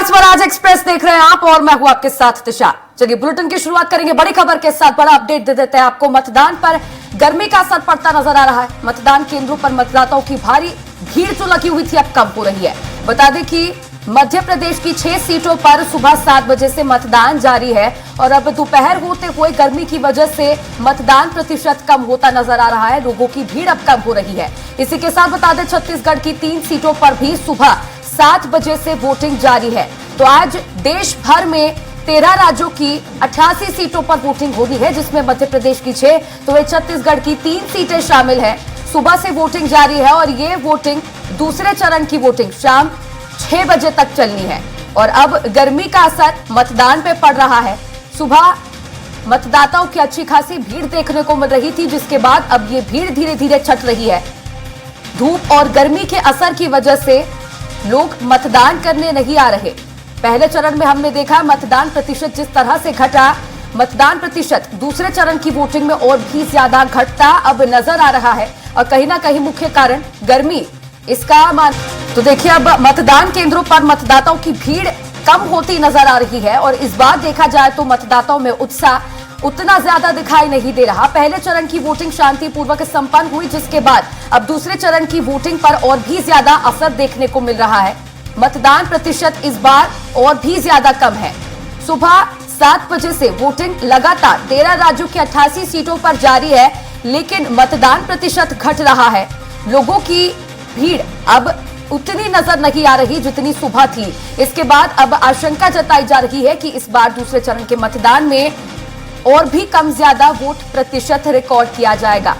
नमस्कार, स्वराज एक्सप्रेस देख रहे हैं आप और मैं हूं आपके साथ दिशा। चलिए बुलेटिन की शुरुआत करेंगे बड़ी खबर के साथ। बड़ा अपडेट दे देते हैं आपको। मतदान पर गर्मी का असर पड़ता नजर आ रहा है। मतदान केंद्रों पर मतदाताओं की भारी भीड़ जो लगी हुई थी अब कम हो रही है। बता दें कि मध्य प्रदेश की 6 सीटों पर सुबह 7 बजे से मतदान जारी है और अब दोपहर होते हुए गर्मी की वजह से मतदान प्रतिशत कम होता नजर आ रहा है। लोगों की भीड़ अब कम हो रही है। इसी के साथ बता दें छत्तीसगढ़ की 3 सीटों पर भी सुबह 7 बजे से वोटिंग जारी है। तो आज देश भर में 13 राज्यों की 88 सीटों पर वोटिंग होनी है, जिसमें मध्य प्रदेश की 6 तो वे छत्तीसगढ़ की 3 सीटें शामिल हैं। सुबह से वोटिंग जारी है और ये वोटिंग दूसरे चरण की वोटिंग शाम 6 बजे तक चलनी है। और अब गर्मी का असर मतदान पे पड़ रहा है। सुबह मतदाताओं की अच्छी खासी भीड़ देखने को मिल रही थी, जिसके बाद अब ये भीड़ धीरे धीरे छट रही है। धूप और गर्मी के असर की वजह से लोग मतदान करने नहीं आ रहे। पहले चरण में हमने देखा मतदान प्रतिशत जिस तरह से घटा, मतदान प्रतिशत दूसरे चरण की वोटिंग में और भी ज्यादा घटता अब नजर आ रहा है। और कहीं ना कहीं मुख्य कारण गर्मी इसका मान। तो देखिए अब मतदान केंद्रों पर मतदाताओं की भीड़ कम होती नजर आ रही है और इस बार देखा जाए तो मतदाताओं में उत्साह उतना ज्यादा दिखाई नहीं दे रहा। पहले चरण की वोटिंग शांतिपूर्वक संपन्न हुई, जिसके बाद अब दूसरे चरण की वोटिंग पर और भी ज्यादा असर देखने को मिल रहा है। मतदान प्रतिशत इस बार और भी ज्यादा कम है। सुबह 7 बजे से वोटिंग लगातार 13 राज्यों की 88 सीटों पर जारी है, लेकिन मतदान प्रतिशत घट रहा है। लोगों की भीड़ अब उतनी नजर नहीं आ रही जितनी सुबह थी। इसके बाद अब आशंका जताई जा रही है कि इस बार दूसरे चरण के मतदान में और भी कम ज्यादा वोट प्रतिशत रिकॉर्ड किया जाएगा।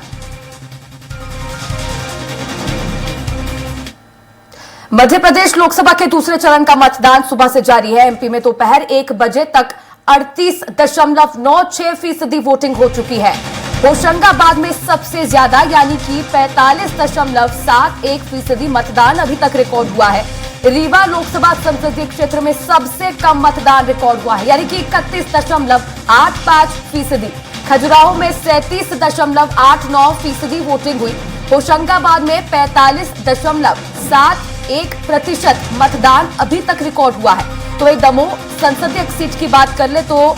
मध्य प्रदेश लोकसभा के दूसरे चरण का मतदान सुबह से जारी है। एमपी में दोपहर 1 बजे तक 38.96% वोटिंग हो चुकी है। होशंगाबाद में सबसे ज्यादा यानी कि 45.71% मतदान अभी तक रिकॉर्ड हुआ है। रीवा लोकसभा संसदीय क्षेत्र में सबसे कम मतदान रिकॉर्ड हुआ है, यानी कि 31.85%। खजुराहो में 37.89% वोटिंग हुई। होशंगाबाद में 45.71% मतदान अभी तक रिकॉर्ड हुआ है। तो वही दमोह संसदीय सीट की बात कर ले तो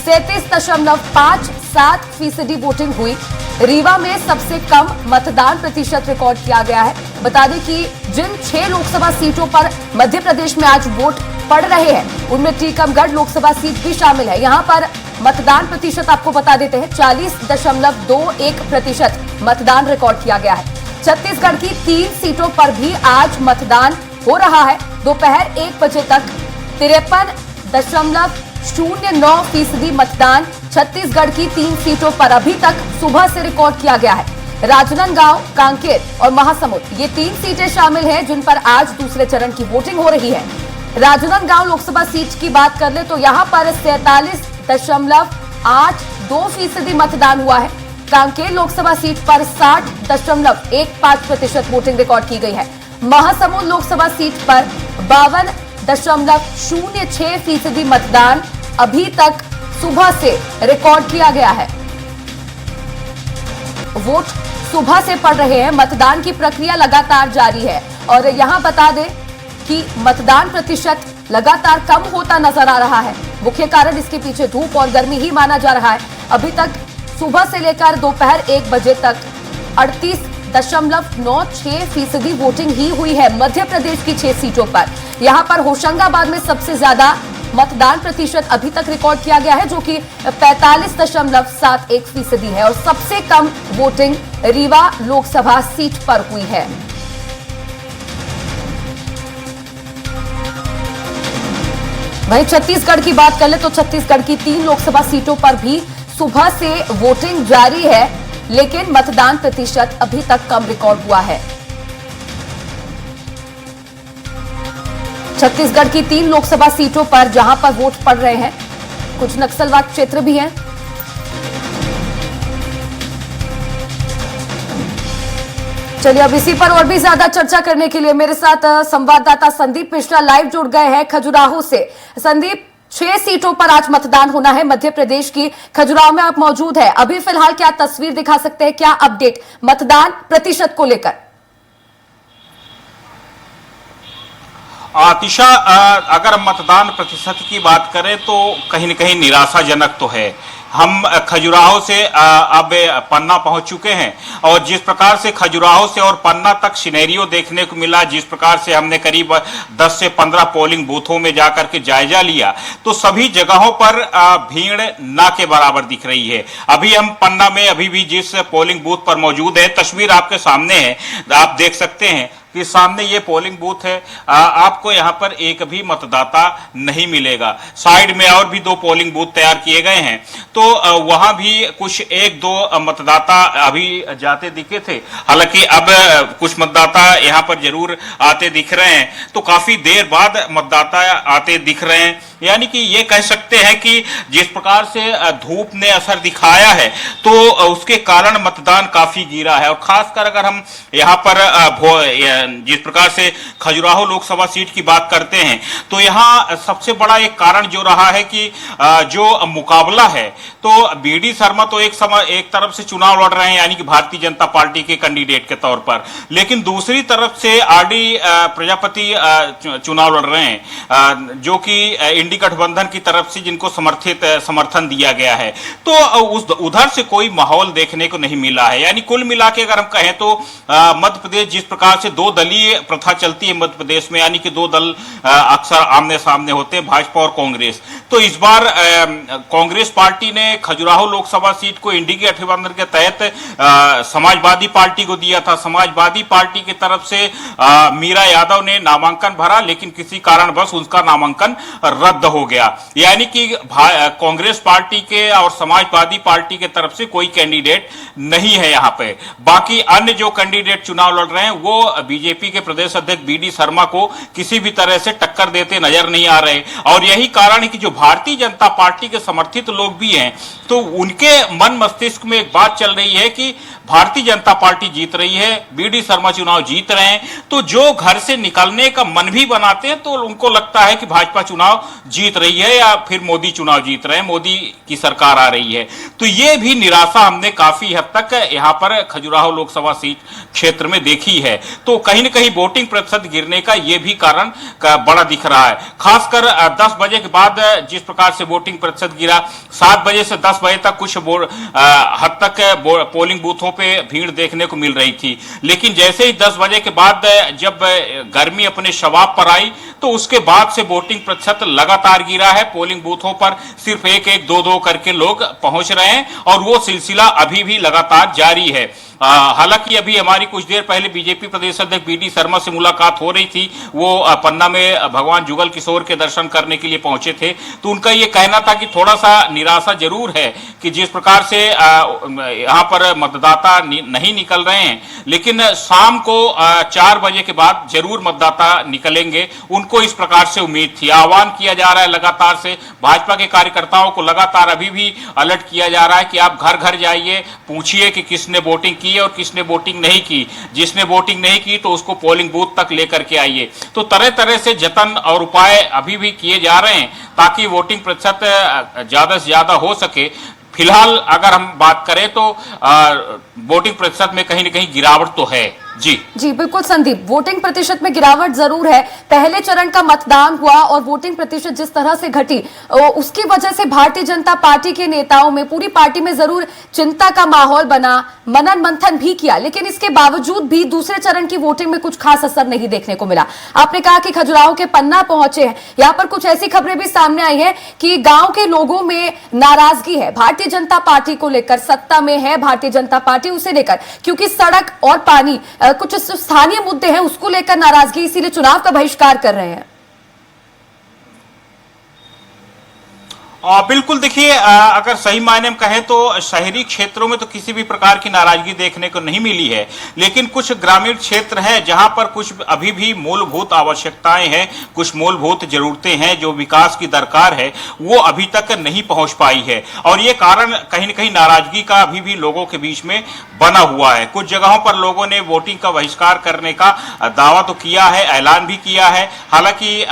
37.57% वोटिंग हुई। रीवा में सबसे कम मतदान प्रतिशत रिकॉर्ड किया गया है। बता दें कि जिन 6 लोकसभा सीटों पर मध्य प्रदेश में आज वोट पड़ रहे हैं, उनमें टीकमगढ़ लोकसभा सीट भी शामिल है। यहां पर मतदान प्रतिशत आपको बता देते हैं 40.21% मतदान रिकॉर्ड किया गया है। छत्तीसगढ़ की 3 सीटों पर भी आज मतदान हो रहा है। दोपहर 1 बजे तक 53.09% मतदान छत्तीसगढ़ की 3 सीटों पर अभी तक सुबह से रिकॉर्ड किया गया है। राजनांदगांव, कांकेर और महासमुंद ये 3 सीटें शामिल हैं, जिन पर आज दूसरे चरण की वोटिंग हो रही है। राजनांदगांव लोकसभा सीट की बात कर ले तो यहां पर 47.82% मतदान हुआ है। कांकेर लोकसभा सीट पर 60.15% वोटिंग रिकॉर्ड की गई है। महासमुंद लोकसभा सीट पर 52.06% मतदान अभी तक सुबह से रिकॉर्ड किया गया है। वोट सुबह से पड़ रहे हैं। मतदान की प्रक्रिया लगातार जारी है और यहां बता दें कि मतदान प्रतिशत लगातार कम होता नजर आ रहा है। मुख्य कारण इसके पीछे धूप और गर्मी ही माना जा रहा है। अभी तक सुबह से लेकर दोपहर 1 बजे तक 38.96% वोटिंग ही हुई है मध्य प्रदेश की 6 सीटों पर। यहां पर होशंगाबाद में सबसे ज्यादा मतदान प्रतिशत अभी तक रिकॉर्ड किया गया है, जो कि 45.71% है और सबसे कम वोटिंग रीवा लोकसभा सीट पर हुई है। वहीं छत्तीसगढ़ की बात कर ले तो छत्तीसगढ़ की 3 लोकसभा सीटों पर भी सुबह से वोटिंग जारी है, लेकिन मतदान प्रतिशत अभी तक कम रिकॉर्ड हुआ है। छत्तीसगढ़ की 3 लोकसभा सीटों पर जहां पर वोट पड़ रहे हैं, कुछ नक्सलवाद क्षेत्र भी हैं। चलिए अब इसी पर और भी ज्यादा चर्चा करने के लिए मेरे साथ संवाददाता संदीप मिश्रा लाइव जुड़ गए हैं खजुराहो से। संदीप, 6 सीटों पर आज मतदान होना है मध्य प्रदेश की। खजुराहो में आप मौजूद हैं। अभी फिलहाल क्या तस्वीर दिखा सकते हैं, क्या अपडेट मतदान प्रतिशत को लेकर? आतिशा, अगर मतदान प्रतिशत की बात करें तो कहीं न कहीं निराशाजनक तो है। हम खजुराहो से अब पन्ना पहुंच चुके हैं और जिस प्रकार से खजुराहो से और पन्ना तक सिनेरियो देखने को मिला, जिस प्रकार से हमने करीब 10 से 15 पोलिंग बूथों में जाकर के जायजा लिया, तो सभी जगहों पर भीड़ ना के बराबर दिख रही है। अभी हम पन्ना में अभी भी जिस पोलिंग बूथ पर मौजूद है, तस्वीर आपके सामने है, आप देख सकते हैं कि सामने ये पोलिंग बूथ है। आपको यहाँ पर एक भी मतदाता नहीं मिलेगा। साइड में और भी 2 पोलिंग बूथ तैयार किए गए हैं, तो वहां भी कुछ 1-2 मतदाता अभी जाते दिखे थे। हालांकि अब कुछ मतदाता यहाँ पर जरूर आते दिख रहे हैं, तो काफी देर बाद मतदाता आते दिख रहे हैं। यानी कि ये कह सकते हैं कि जिस प्रकार से धूप ने असर दिखाया है, तो उसके कारण मतदान काफी गिरा है। और खासकर अगर हम यहाँ पर जिस प्रकार से खजुराहो लोकसभा सीट की बात करते हैं, तो यहाँ सबसे बड़ा एक कारण जो रहा है कि जो मुकाबला है, तो बीडी शर्मा तो एक तरफ से चुनाव लड़ रहे हैं, यानी कि भारतीय जनता पार्टी के कैंडिडेट के तौर पर, लेकिन दूसरी तरफ से आरडी प्रजापति चुनाव लड़ रहे हैं, जो कि इंडी गठबंधन की तरफ से जिनको समर्थन दिया गया है। तो उधर से कोई माहौल देखने को नहीं मिला है। यानी कुल मिला के अगर हम कहें तो मध्य प्रदेश जिस प्रकार से 2 दलीय प्रथा चलती है मध्य प्रदेश में, यानी कि 2 दल अक्सर आमने सामने होते हैं, भाजपा और कांग्रेस। तो इस बार कांग्रेस पार्टी ने खजुराहो लोकसभा सीट को इंडी गठबंधन के तहत समाजवादी पार्टी को दिया था। समाजवादी पार्टी की तरफ से मीरा यादव ने नामांकन भरा, लेकिन किसी कारणवश उसका नामांकन रद्द हो गया। यानी कि कांग्रेस पार्टी के और समाजवादी पार्टी के तरफ से कोई कैंडिडेट नहीं है यहाँ पे। बाकी अन्य जो कैंडिडेट चुनाव लड़ रहे हैं, वो बीजेपी के प्रदेश अध्यक्ष बीडी शर्मा को किसी भी तरह से टक्कर देते नजर नहीं आ रहे। और यही कारण है कि जो भारतीय जनता पार्टी के समर्थित लोग भी हैं, तो उनके मन मस्तिष्क में एक बात चल रही है कि भारतीय जनता पार्टी जीत रही है, बीडी शर्मा चुनाव जीत रहे हैं, तो जो घर से निकलने का मन भी बनाते हैं, तो उनको लगता है कि भाजपा चुनाव जीत रही है या फिर मोदी चुनाव जीत रहे हैं, मोदी की सरकार आ रही है। तो ये भी निराशा हमने काफी हद तक यहाँ पर खजुराहो लोकसभा सीट क्षेत्र में देखी है। तो कहीं न कहीं वोटिंग प्रतिशत गिरने का ये भी कारण बड़ा दिख रहा है। खासकर 10 बजे के बाद जिस प्रकार से वोटिंग प्रतिशत गिरा, 7 बजे से 10 बजे तक कुछ हद तक पोलिंग बूथों पे भीड़ देखने को मिल रही थी, लेकिन जैसे ही 10 बजे के बाद जब गर्मी अपने शबाब पर आई, तो उसके बाद से वोटिंग प्रतिशत लगातार गिरा है। पोलिंग बूथों पर सिर्फ 1-1, 2-2 करके लोग पहुंच रहे हैं और वो सिलसिला अभी भी लगातार जारी है। हालांकि अभी हमारी कुछ देर पहले बीजेपी प्रदेश अध्यक्ष बीडी शर्मा से मुलाकात हो रही थी। वो पन्ना में भगवान जुगल किशोर के दर्शन करने के लिए पहुंचे थे, तो उनका ये कहना था कि थोड़ा सा निराशा जरूर है कि जिस प्रकार से यहाँ पर मतदाता नहीं निकल रहे हैं, लेकिन शाम को 4 बजे के बाद जरूर मतदाता निकलेंगे, उनको इस प्रकार से उम्मीद थी। आह्वान किया जा रहा है लगातार से, भाजपा के कार्यकर्ताओं को लगातार अभी भी अलर्ट किया जा रहा है कि आप घर घर जाइए, पूछिए कि किसने वोटिंग की और किसने वोटिंग नहीं की। जिसने वोटिंग नहीं की तो उसको पोलिंग बूथ तक लेकर के आइए। तो तरह तरह से जतन और उपाय अभी भी किए जा रहे हैं ताकि वोटिंग प्रतिशत ज्यादा से ज्यादा हो सके। फिलहाल अगर हम बात करें तो वोटिंग प्रतिशत में कहीं न कहीं गिरावट तो है। जी बिल्कुल संदीप, वोटिंग प्रतिशत में गिरावट जरूर है। पहले चरण का मतदान हुआ और वोटिंग प्रतिशत जिस तरह से घटी, उसकी वजह से भारतीय जनता पार्टी के नेताओं में, पूरी पार्टी में जरूर चिंता का माहौल बना, मनन मंथन भी किया, लेकिन इसके बावजूद भी दूसरे चरण की वोटिंग में कुछ खास असर नहीं देखने को मिला। आपने कहा कि खजुराहो के पन्ना पहुंचे हैं, यहाँ पर कुछ ऐसी खबरें भी सामने आई है कि गांव के लोगों में नाराजगी है भारतीय जनता पार्टी को लेकर, सत्ता में है भारतीय जनता पार्टी उसे लेकर, क्योंकि सड़क और पानी कुछ स्थानीय मुद्दे हैं, उसको लेकर नाराजगी, इसीलिए चुनाव का बहिष्कार कर रहे हैं। बिल्कुल, देखिए, अगर सही मायने में कहें तो शहरी क्षेत्रों में तो किसी भी प्रकार की नाराजगी देखने को नहीं मिली है, लेकिन कुछ ग्रामीण क्षेत्र हैं जहां पर कुछ अभी भी मूलभूत आवश्यकताएं हैं, कुछ मूलभूत जरूरतें हैं जो विकास की दरकार है, वो अभी तक नहीं पहुंच पाई है। और ये कारण कहीं न कहीं नाराजगी का अभी भी लोगों के बीच में बना हुआ है। कुछ जगहों पर लोगों ने वोटिंग का बहिष्कार करने का दावा तो किया है, ऐलान भी किया है। हालांकि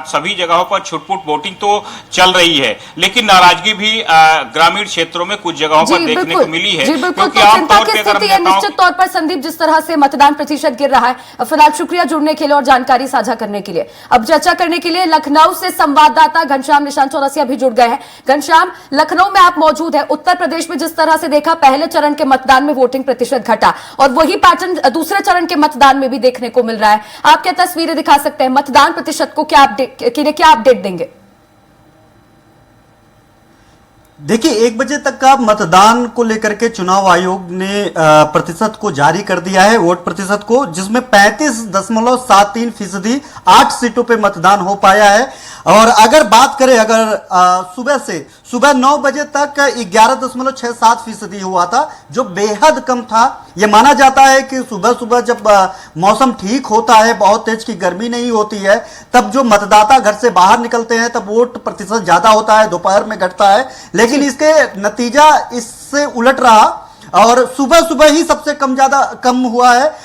सभी जगहों पर छुटपुट वोटिंग तो चल रही है, लेकिन नाराजगी भी ग्रामीण क्षेत्रों में कुछ जगहों पर देखने को मिली है। जी बिल्कुल, क्योंकि तो चिंता आमतौर की पर स्थिति है निश्चित तौर पर संदीप, जिस तरह से मतदान प्रतिशत गिर रहा है। फिलहाल शुक्रिया जुड़ने के लिए और जानकारी साझा करने के लिए। अब चर्चा करने के लिए लखनऊ से संवाददाता घनश्याम निशांत चौरसिया भी जुड़ गए हैं। घनश्याम, लखनऊ में आप मौजूद है। उत्तर प्रदेश में जिस तरह से देखा, पहले चरण के मतदान में वोटिंग प्रतिशत घटा और वही पैटर्न दूसरे चरण के मतदान में भी देखने को मिल रहा है। आप क्या तस्वीरें दिखा सकते हैं? मतदान प्रतिशत को क्या अपडेट देंगे? देखिए, 1 बजे तक का मतदान को लेकर के चुनाव आयोग ने प्रतिशत को जारी कर दिया है, वोट प्रतिशत को, जिसमें 35.73% 8 सीटों पे मतदान हो पाया है। और अगर बात करें, सुबह 9 बजे तक 11.67% हुआ था, जो बेहद कम था। यह माना जाता है कि सुबह सुबह जब मौसम ठीक होता है, बहुत तेज की गर्मी नहीं होती है, तब जो मतदाता घर से बाहर निकलते हैं तब वोट प्रतिशत ज्यादा होता है, दोपहर में घटता है। लेकिन इसके नतीजा इससे उलट रहा और सुबह सुबह ही सबसे कम हुआ है।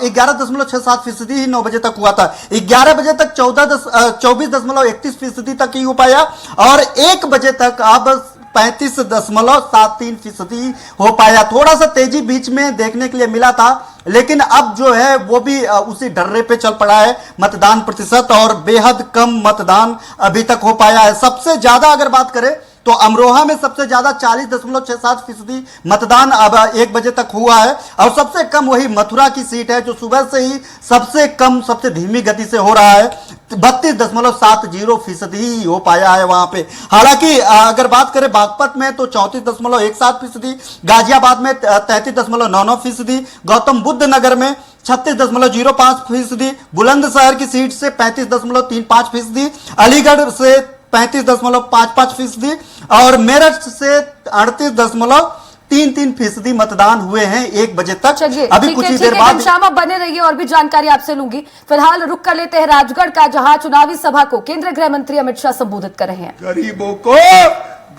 11.67% ही 9 बजे तक हुआ था। 11 बजे तक 24.31% तक ही हो पाया और 1 बजे तक अब 35.73% हो पाया। थोड़ा सा तेजी बीच में देखने के लिए मिला था, लेकिन अब जो है वो भी उसी डर्रे पे चल पड़ा है मतदान प्रतिशत, और बेहद कम मतदान अभी तक हो पाया है। सबसे ज्यादा अगर बात करें तो अमरोहा में सबसे ज्यादा 40.67% मतदान अब 1 बजे तक हुआ है और सबसे कम वही मथुरा की सीट है, जो सुबह से ही सबसे कम, सबसे धीमी गति से हो रहा है। 32.70% ही हो पाया है वहां पे। हालांकि अगर बात करें बागपत में तो 34.17%, गाजियाबाद में 33.99%, गौतम बुद्ध नगर में 36.05%, बुलंदशहर की सीट से 35.35%, अलीगढ़ से 35.55% और मेरठ से 38.33% मतदान हुए हैं 1 बजे तक। अभी कुछ ही देर बाद घनश्याम आप बने रहिए और भी जानकारी आपसे लूंगी। फिलहाल रुक कर लेते हैं राजगढ़ का, जहां चुनावी सभा को केंद्रीय गृह मंत्री अमित शाह संबोधित कर रहे हैं। गरीबों को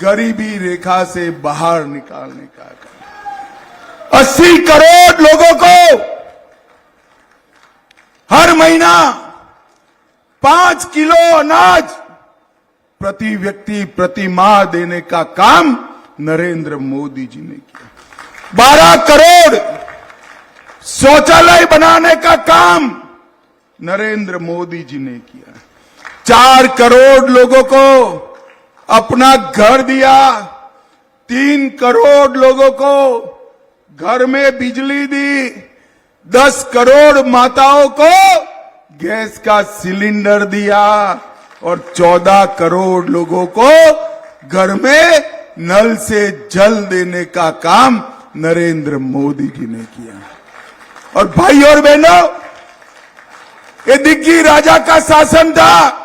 गरीबी रेखा से बाहर निकालने का काम। 80 करोड़ लोगों को हर महीना 5 किलो अनाज प्रति व्यक्ति प्रति माह देने का काम नरेंद्र मोदी जी ने किया। 12 करोड़ शौचालय बनाने का काम नरेंद्र मोदी जी ने किया। 4 करोड़ लोगों को अपना घर दिया। 3 करोड़ लोगों को घर में बिजली दी। 10 करोड़ माताओं को गैस का सिलेंडर दिया और 14 करोड़ लोगों को घर में नल से जल देने का काम नरेंद्र मोदी जी ने किया। और भाई और बहनों, ये दिग्गी राजा का शासन था।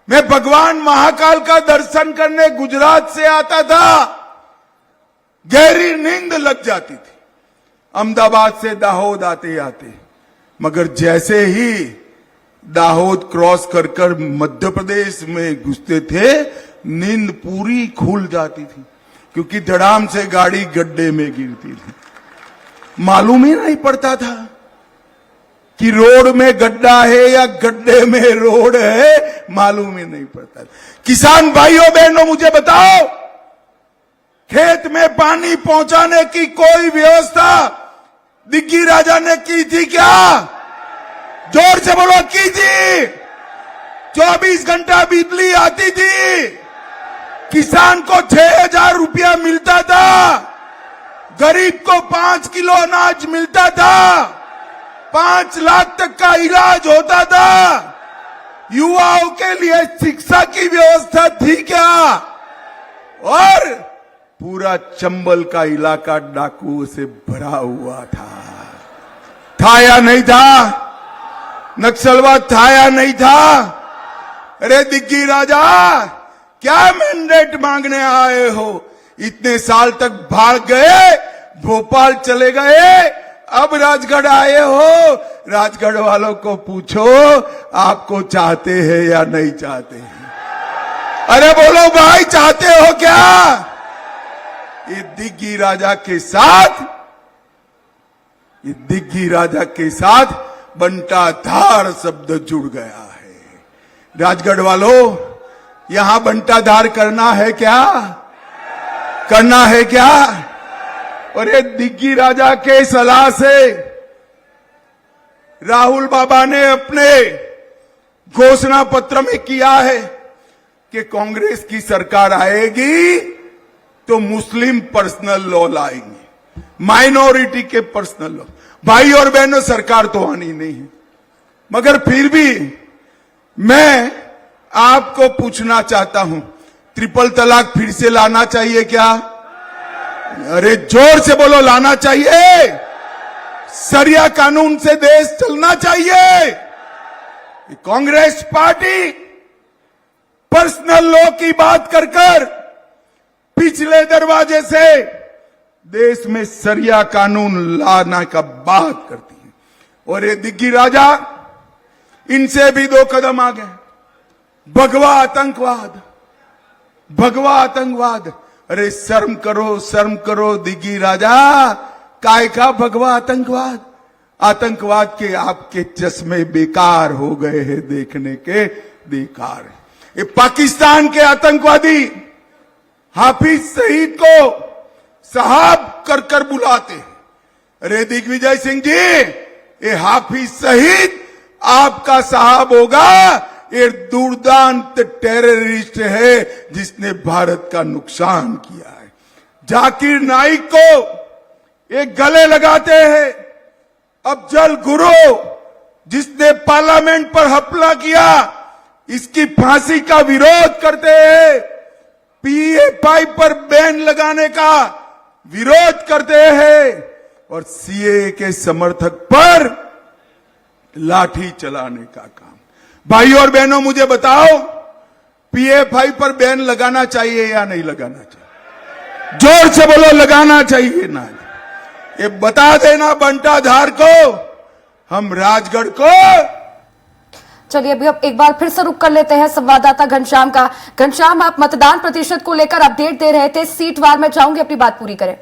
मैं भगवान महाकाल का दर्शन करने गुजरात से आता था, गहरी नींद लग जाती थी अहमदाबाद से दाहोद आते आते, मगर जैसे ही दाहोद क्रॉस कर मध्य प्रदेश में घुसते थे, नींद पूरी खुल जाती थी, क्योंकि धड़ाम से गाड़ी गड्ढे में गिरती थी। मालूम ही नहीं पड़ता था कि रोड में गड्ढा है या गड्ढे में रोड है, मालूम ही नहीं पड़ता। किसान भाइयों बहनों, मुझे बताओ, खेत में पानी पहुंचाने की कोई व्यवस्था दिग्गी राजा ने की थी क्या? जोर से बोलो, की थी। 24 घंटा बिजली आती थी, किसान को 6,000 रुपया मिलता था, गरीब को 5 किलो अनाज मिलता था, 5 लाख तक का इलाज होता था, युवाओं के लिए शिक्षा की व्यवस्था थी क्या? और पूरा चंबल का इलाका डाकुओं से भरा हुआ था या नहीं था? नक्सलवाद था या नहीं था? अरे दिग्गी राजा, क्या मैंडेट मांगने आए हो? इतने साल तक भाग गए, भोपाल चले गए, अब राजगढ़ आए हो। राजगढ़ वालों को पूछो, आपको चाहते हैं या नहीं चाहते हैं? अरे बोलो भाई, चाहते हो क्या? ये दिग्गी राजा के साथ बंटाधार शब्द जुड़ गया है। राजगढ़ वालों, यहां बंटाधार करना है क्या? करना है क्या? और ये दिग्गी राजा के सलाह से राहुल बाबा ने अपने घोषणा पत्र में किया है कि कांग्रेस की सरकार आएगी तो मुस्लिम पर्सनल लॉ लाएंगे, माइनॉरिटी के पर्सनल लॉ। भाई और बहनों, सरकार तो आनी नहीं है, मगर फिर भी मैं आपको पूछना चाहता हूं, ट्रिपल तलाक फिर से लाना चाहिए क्या? अरे जोर से बोलो, लाना चाहिए? सरिया कानून से देश चलना चाहिए? कांग्रेस पार्टी पर्सनल लॉ की बात कर पिछले दरवाजे से देश में सरिया कानून लाना का बात करती है। और ये दिग्गी राजा इनसे भी 2 कदम आगे, भगवा आतंकवाद, भगवा आतंकवाद। अरे शर्म करो दिग्गी राजा, काय का भगवा आतंकवाद? आतंकवाद के आपके चश्मे बेकार हो गए हैं, देखने के बेकार है। ये पाकिस्तान के आतंकवादी हाफिज सईद को साहब कर बुलाते हैं। अरे दिग्विजय सिंह जी, ये हाफिज सईद आपका साहब होगा? ये दुर्दांत टेररिस्ट है जिसने भारत का नुकसान किया है। जाकिर नाइक को एक गले लगाते हैं। अफजल गुरु जिसने पार्लियामेंट पर हमला किया, इसकी फांसी का विरोध करते हैं। पीएफआई पर बैन लगाने का विरोध करते हैं और सीए के समर्थक पर लाठी चलाने का काम। भाई और बहनों, मुझे बताओ, पीएफआई पर बैन लगाना चाहिए या नहीं लगाना चाहिए? जोर से बोलो, लगाना चाहिए ना? ये बता देना बंटाधार को, हम राजगढ़ को। चलिए अभी अब एक बार फिर से रुक कर लेते हैं संवाददाता घनश्याम का। घनश्याम, आप मतदान प्रतिशत को लेकर अपडेट दे रहे थे, सीट वार में चाहूंगी अपनी बात पूरी करें।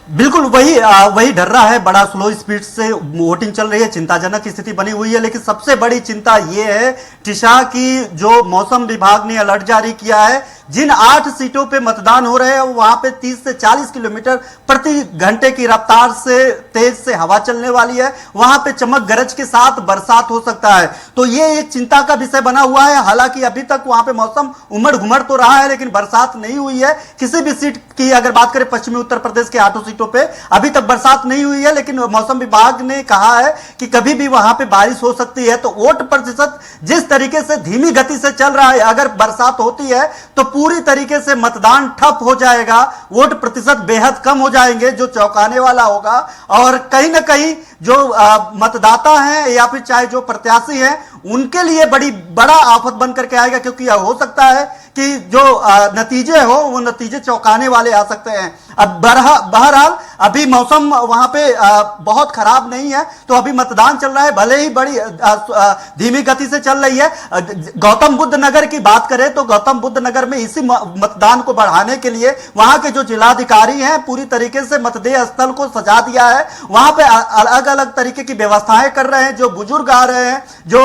बिल्कुल वही डर रहा है, बड़ा स्लो स्पीड से वोटिंग चल रही है, चिंताजनक स्थिति बनी हुई है। लेकिन सबसे बड़ी चिंता यह है टिशा की, जो मौसम विभाग ने अलर्ट जारी किया है, जिन 8 सीटों पे मतदान हो रहे हैं वहां पे 30 से 40 किलोमीटर प्रति घंटे की रफ्तार से तेज से हवा चलने वाली है। वहां पे चमक गरज के साथ बरसात हो सकता है। तो ये एक चिंता का विषय बना हुआ है। हालांकि अभी तक वहां पे मौसम उमड़ घुमड़ तो रहा है, लेकिन बरसात नहीं हुई है। किसी भी सीट की अगर बात करें, पश्चिमी उत्तर प्रदेश के 8 सीटों पे अभी तक बरसात नहीं हुई है, लेकिन मौसम विभाग ने कहा है कि कभी भी वहां पे बारिश हो सकती है। तो वोट प्रतिशत जिस तरीके से धीमी गति से चल रहा है, अगर बरसात होती है तो पूरी तरीके से मतदान ठप हो जाएगा, वोट प्रतिशत बेहद कम हो जाएंगे, जो चौंकाने वाला होगा। और कहीं ना कहीं जो मतदाता हैं या फिर चाहे जो प्रत्याशी हैं, उनके लिए बड़ा आफत बन करके आएगा, क्योंकि हो सकता है कि जो नतीजे हो वो नतीजे चौंकाने वाले आ सकते हैं। अब बहरहाल अभी मौसम वहां पे बहुत खराब नहीं है, तो अभी मतदान चल रहा है, भले ही बड़ी धीमी गति से चल रही है। गौतम बुद्ध नगर की बात करें तो गौतम बुद्ध नगर में इसी मतदान को बढ़ाने के लिए वहां के जो जिलाधिकारी हैं पूरी तरीके से मतदेय स्थल को सजा दिया है। वहां पे अलग अलग तरीके की व्यवस्थाएं कर रहे हैं। जो बुजुर्ग आ रहे हैं, जो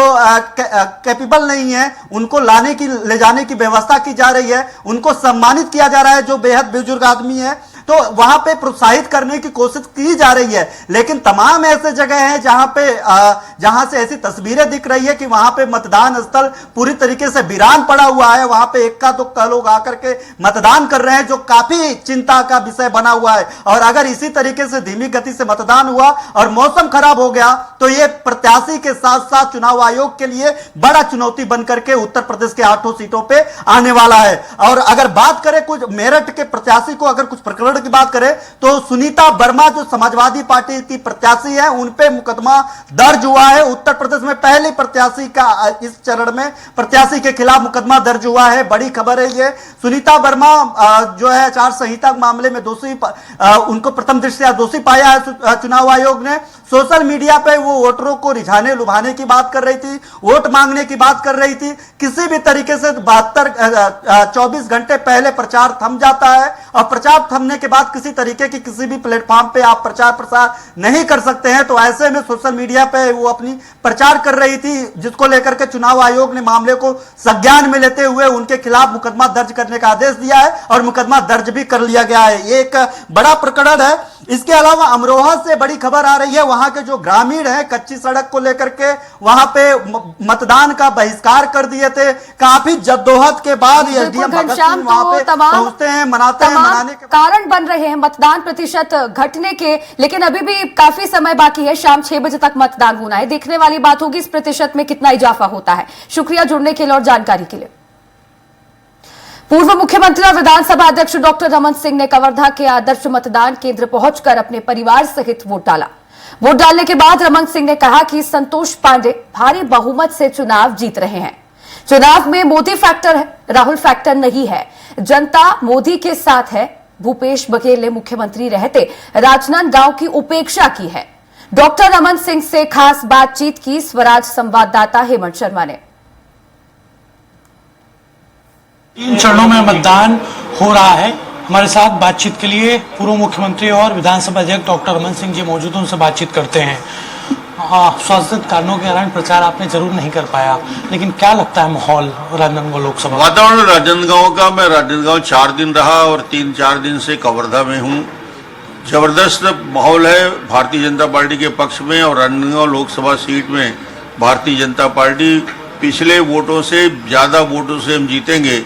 कैपेबल नहीं है, उनको ले जाने की व्यवस्था की जा रही है, उनको सम्मानित किया जा रहा है जो बेहद बुजुर्ग आदमी है। तो वहां पे प्रोत्साहित करने की कोशिश की जा रही है। लेकिन तमाम ऐसे जगह हैं जहां से ऐसी तस्वीरें दिख रही है कि वहां पे मतदान स्थल पूरी तरीके से वीरान पड़ा हुआ है। वहां पे इक्का दुक्का लोग आकर के मतदान कर रहे हैं, जो काफी चिंता का विषय बना हुआ है। और अगर इसी तरीके से धीमी गति से मतदान हुआ और मौसम खराब हो गया तो ये प्रत्याशी के साथ साथ चुनाव आयोग के लिए बड़ा चुनौती बनकर के उत्तर प्रदेश के 8 सीटों पे आने वाला है। और अगर बात करें कुछ मेरठ के प्रत्याशी को, अगर कुछ प्रकरण की बात करें तो सुनीता वर्मा जो समाजवादी पार्टी की प्रत्याशी है, उन पे मुकदमा दर्ज हुआ है। उत्तर प्रदेश में पहले प्रत्याशी का इस चरण में प्रत्याशी के खिलाफ मुकदमा दर्ज हुआ है। बड़ी खबर है ये। सुनीता वर्मा जो है आचार संहिता मामले में दोषी, उनको प्रथम दृष्टया दोषी पाया है चुनाव आयोग ने। सोशल मीडिया पे वो वोटरों को रिझाने लुभाने की बात कर रही थी, वोट मांगने की बात कर रही थी। किसी भी तरीके से 24 घंटे पहले प्रचार थम जाता है और प्रचार थमने के बाद किसी तरीके की किसी भी प्लेटफॉर्म पे आप प्रचार प्रसार नहीं कर सकते हैं। तो ऐसे में सोशल मीडिया पे वो अपनी प्रचार कर रही थी, जिसको लेकर के चुनाव आयोग ने मामले को संज्ञान में लेते हुए उनके खिलाफ मुकदमा दर्ज करने का आदेश दिया है और मुकदमा दर्ज भी कर लिया गया है। ये एक बड़ा प्रकरण है। इसके अलावा अमरोहा से बड़ी खबर आ रही है, वहां के जो ग्रामीण हैं कच्ची सड़क को लेकर के वहां पे मतदान का बहिष्कार कर दिए थे। काफी जद्दोजहद के बाद एसडीएम भगत सिंह वहां पे पहुंचते हैं, मनाते हैं। मनाने के कारण बन रहे हैं मतदान प्रतिशत घटने के, लेकिन अभी भी काफी समय बाकी है। शाम 6 बजे तक मतदान होना है। देखने वाली बात होगी इस प्रतिशत में कितना इजाफा होता है। शुक्रिया जुड़ने के लिए और जानकारी के लिए। पूर्व मुख्यमंत्री और विधानसभा अध्यक्ष डॉक्टर रमन सिंह ने कवर्धा के आदर्श मतदान केंद्र पहुंचकर अपने परिवार सहित वोट डाला। वोट डालने के बाद रमन सिंह ने कहा कि संतोष पांडे भारी बहुमत से चुनाव जीत रहे हैं। चुनाव में मोदी फैक्टर है, राहुल फैक्टर नहीं है। जनता मोदी के साथ है। भूपेश बघेल ने मुख्यमंत्री रहते राजनांदगांव की उपेक्षा की है। डॉक्टर रमन सिंह से खास बातचीत की स्वराज संवाददाता हेमंत शर्मा ने। 3 चरणों में मतदान हो रहा है। हमारे साथ बातचीत के लिए पूर्व मुख्यमंत्री और विधानसभा अध्यक्ष डॉक्टर रमन सिंह जी मौजूद, उनसे बातचीत करते हैं। स्वास्थ्य कारणों के कारण प्रचार आपने जरूर नहीं कर पाया, लेकिन क्या लगता है माहौल राजनांदगांव लोकसभा? वातावरण राजनांदगांव का, मैं राजनांदगांव 4 दिन रहा और 3-4 दिन से कवर्धा में हूँ। जबरदस्त माहौल है भारतीय जनता पार्टी के पक्ष में और राजनांदगांव लोकसभा सीट में भारतीय जनता पार्टी पिछले वोटों से ज्यादा वोटों से हम जीतेंगे।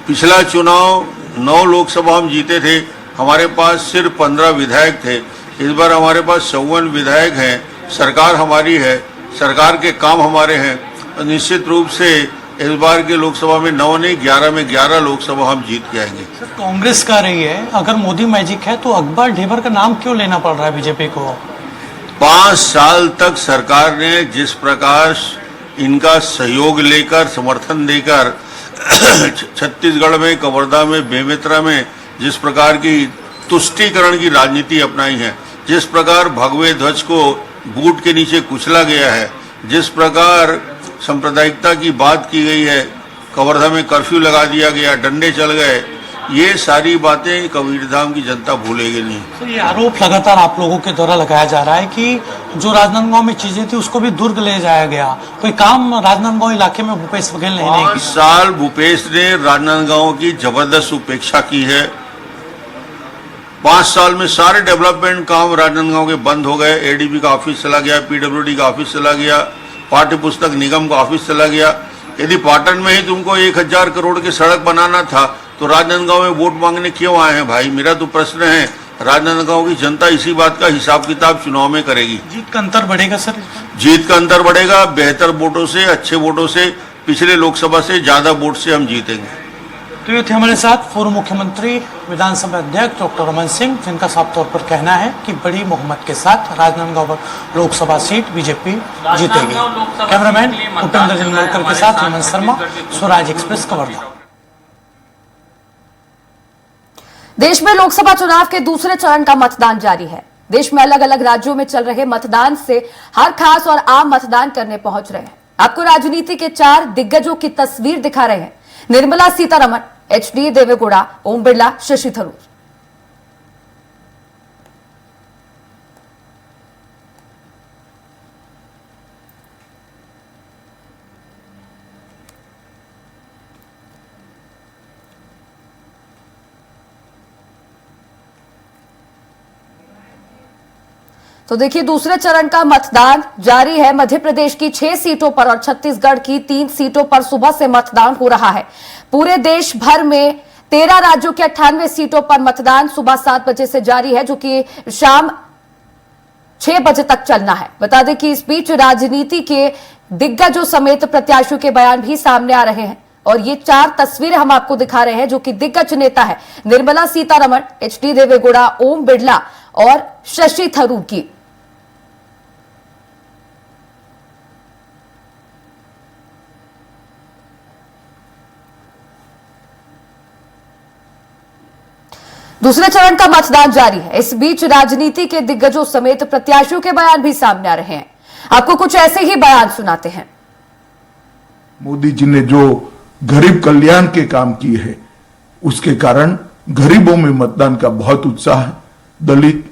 पिछला चुनाव 9 लोकसभा हम जीते थे, हमारे पास सिर्फ 15 विधायक थे। इस बार हमारे पास 54 विधायक हैं। सरकार हमारी है, सरकार के काम हमारे हैं। निश्चित रूप से इस बार के लोकसभा में 9 नहीं 11 में 11 लोकसभा हम जीत के आएंगे। सर, कांग्रेस का रही है, अगर मोदी मैजिक है तो अकबर ढेबर का नाम क्यों लेना पड़ रहा है बीजेपी को? 5 साल तक सरकार ने जिस प्रकार इनका सहयोग लेकर, समर्थन देकर छत्तीसगढ़ में, कवर्धा में, बेमेतरा में जिस प्रकार की तुष्टीकरण की राजनीति अपनाई है, जिस प्रकार भगवे ध्वज को बूट के नीचे कुचला गया है, जिस प्रकार सांप्रदायिकता की बात की गई है, कवर्धा में कर्फ्यू लगा दिया गया, डंडे चल गए, ये सारी बातें कबीरधाम की जनता भूलेगी नहीं। तो ये आरोप लगातार आप लोगों के द्वारा लगाया जा रहा है कि जो राजनांदगांव में चीजें थी उसको भी दुर्ग ले जाया गया। कोई काम राजनांदगांव इलाके में भूपेश बघेल ने नहीं 5 साल भूपेश ने राजनांदगांव की जबरदस्त उपेक्षा की है। 5 साल में सारे डेवलपमेंट काम राजनांदगांव के बंद हो गए। एडीबी का ऑफिस चला गया, पीडब्ल्यूडी का ऑफिस चला गया, पाठ्य पुस्तक निगम का ऑफिस चला गया। यदि पाटन में ही तुमको 1000 करोड़ की सड़क बनाना था तो राजनांदगांव में वोट मांगने क्यों आए हैं भाई? मेरा तो प्रश्न है। राजनांदगांव की जनता इसी बात का हिसाब किताब चुनाव में करेगी। जीत का अंतर बढ़ेगा सर? जीत का अंतर बढ़ेगा, बेहतर वोटों से, अच्छे वोटों से, पिछले लोकसभा से ज्यादा वोट से हम जीतेंगे। तो ये थे हमारे साथ पूर्व मुख्यमंत्री विधानसभा अध्यक्ष डॉक्टर रमन सिंह, जिनका साफ तौर पर कहना है कि बड़ी बहुमत के साथ राजनांदगांव लोकसभा सीट बीजेपी जीतेगी। कैमरामैन उपेंद्र जलमोलकर के साथ हेमंत शर्मा, स्वराज एक्सप्रेस, कवर्धा। देश में लोकसभा चुनाव के दूसरे चरण का मतदान जारी है। देश में अलग अलग राज्यों में चल रहे मतदान से हर खास और आम मतदान करने पहुंच रहे हैं। आपको राजनीति के 4 दिग्गजों की तस्वीर दिखा रहे हैं। निर्मला सीतारमण, एचडी देवेगौड़ा, ओम बिरला, शशि थरूर। तो देखिए, दूसरे चरण का मतदान जारी है। मध्य प्रदेश की 6 सीटों पर और छत्तीसगढ़ की 3 सीटों पर सुबह से मतदान हो रहा है। पूरे देश भर में 13 राज्यों के 98 सीटों पर मतदान सुबह 7 बजे से जारी है, जो कि शाम 6 बजे तक चलना है। बता दें कि इस बीच राजनीति के दिग्गजों समेत प्रत्याशियों के बयान भी सामने आ रहे हैं और ये 4 तस्वीरें हम आपको दिखा रहे हैं, जो कि दिग्गज नेता है निर्मला सीतारमण, एचडी देवेगौड़ा, ओम बिरला और शशि थरूर की। दूसरे चरण का मतदान जारी है। इस बीच राजनीति के दिग्गजों समेत प्रत्याशियों के बयान भी सामने आ रहे हैं। आपको कुछ ऐसे ही बयान सुनाते हैं। मोदी जी ने जो गरीब कल्याण के काम किए हैं, उसके कारण गरीबों में मतदान का बहुत उत्साह है। दलित,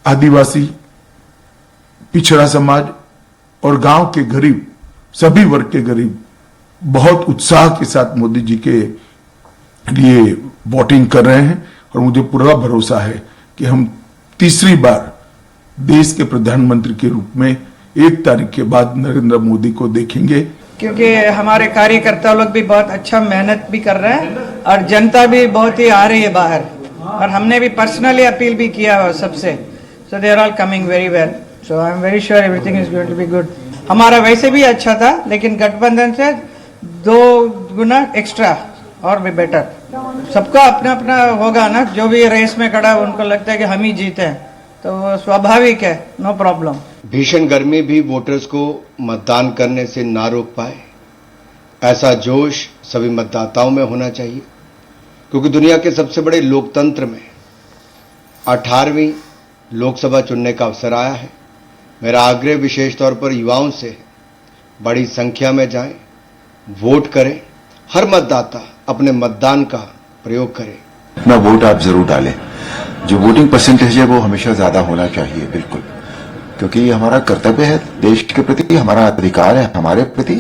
आदिवासी, पिछड़ा समाज और गांव के गरीब, सभी वर्ग के गरीब बहुत उत्साह के साथ मोदी जी के लिए वोटिंग कर रहे हैं और मुझे पूरा भरोसा है कि हम तीसरी बार देश के प्रधानमंत्री के रूप में 1 तारीख के बाद नरेंद्र मोदी को देखेंगे। क्योंकि हमारे कार्यकर्ता लोग भी बहुत अच्छा मेहनत भी कर रहे हैं और जनता भी बहुत ही आ रही है बाहर, और हमने भी पर्सनली अपील भी किया है सबसे। So they are all coming very well, so I am very sure everything is going to be good. हमारा वैसे भी अच्छा था, लेकिन गठबंधन से 2 गुना एक्स्ट्रा और भी बेटर। सबका अपना अपना होगा ना, जो भी रेस में खड़ा उनको लगता है कि हम ही जीते हैं, तो वो स्वाभाविक है, नो प्रॉब्लम। भीषण गर्मी भी वोटर्स को मतदान करने से ना रोक पाए, ऐसा जोश सभी मतदाताओं में होना चाहिए, क्योंकि दुनिया के सबसे बड़े लोकतंत्र में 18वीं लोकसभा चुनने का अवसर आया है। मेरा आग्रह विशेष तौर पर युवाओं से है, बड़ी संख्या में जाएं, वोट करें, हर मतदाता अपने मतदान का प्रयोग करे। अपना वोट आप जरूर डालें। जो वोटिंग परसेंटेज है वो हमेशा ज्यादा होना चाहिए, बिल्कुल, क्योंकि ये हमारा कर्तव्य है, देश के प्रति हमारा अधिकार है हमारे प्रति,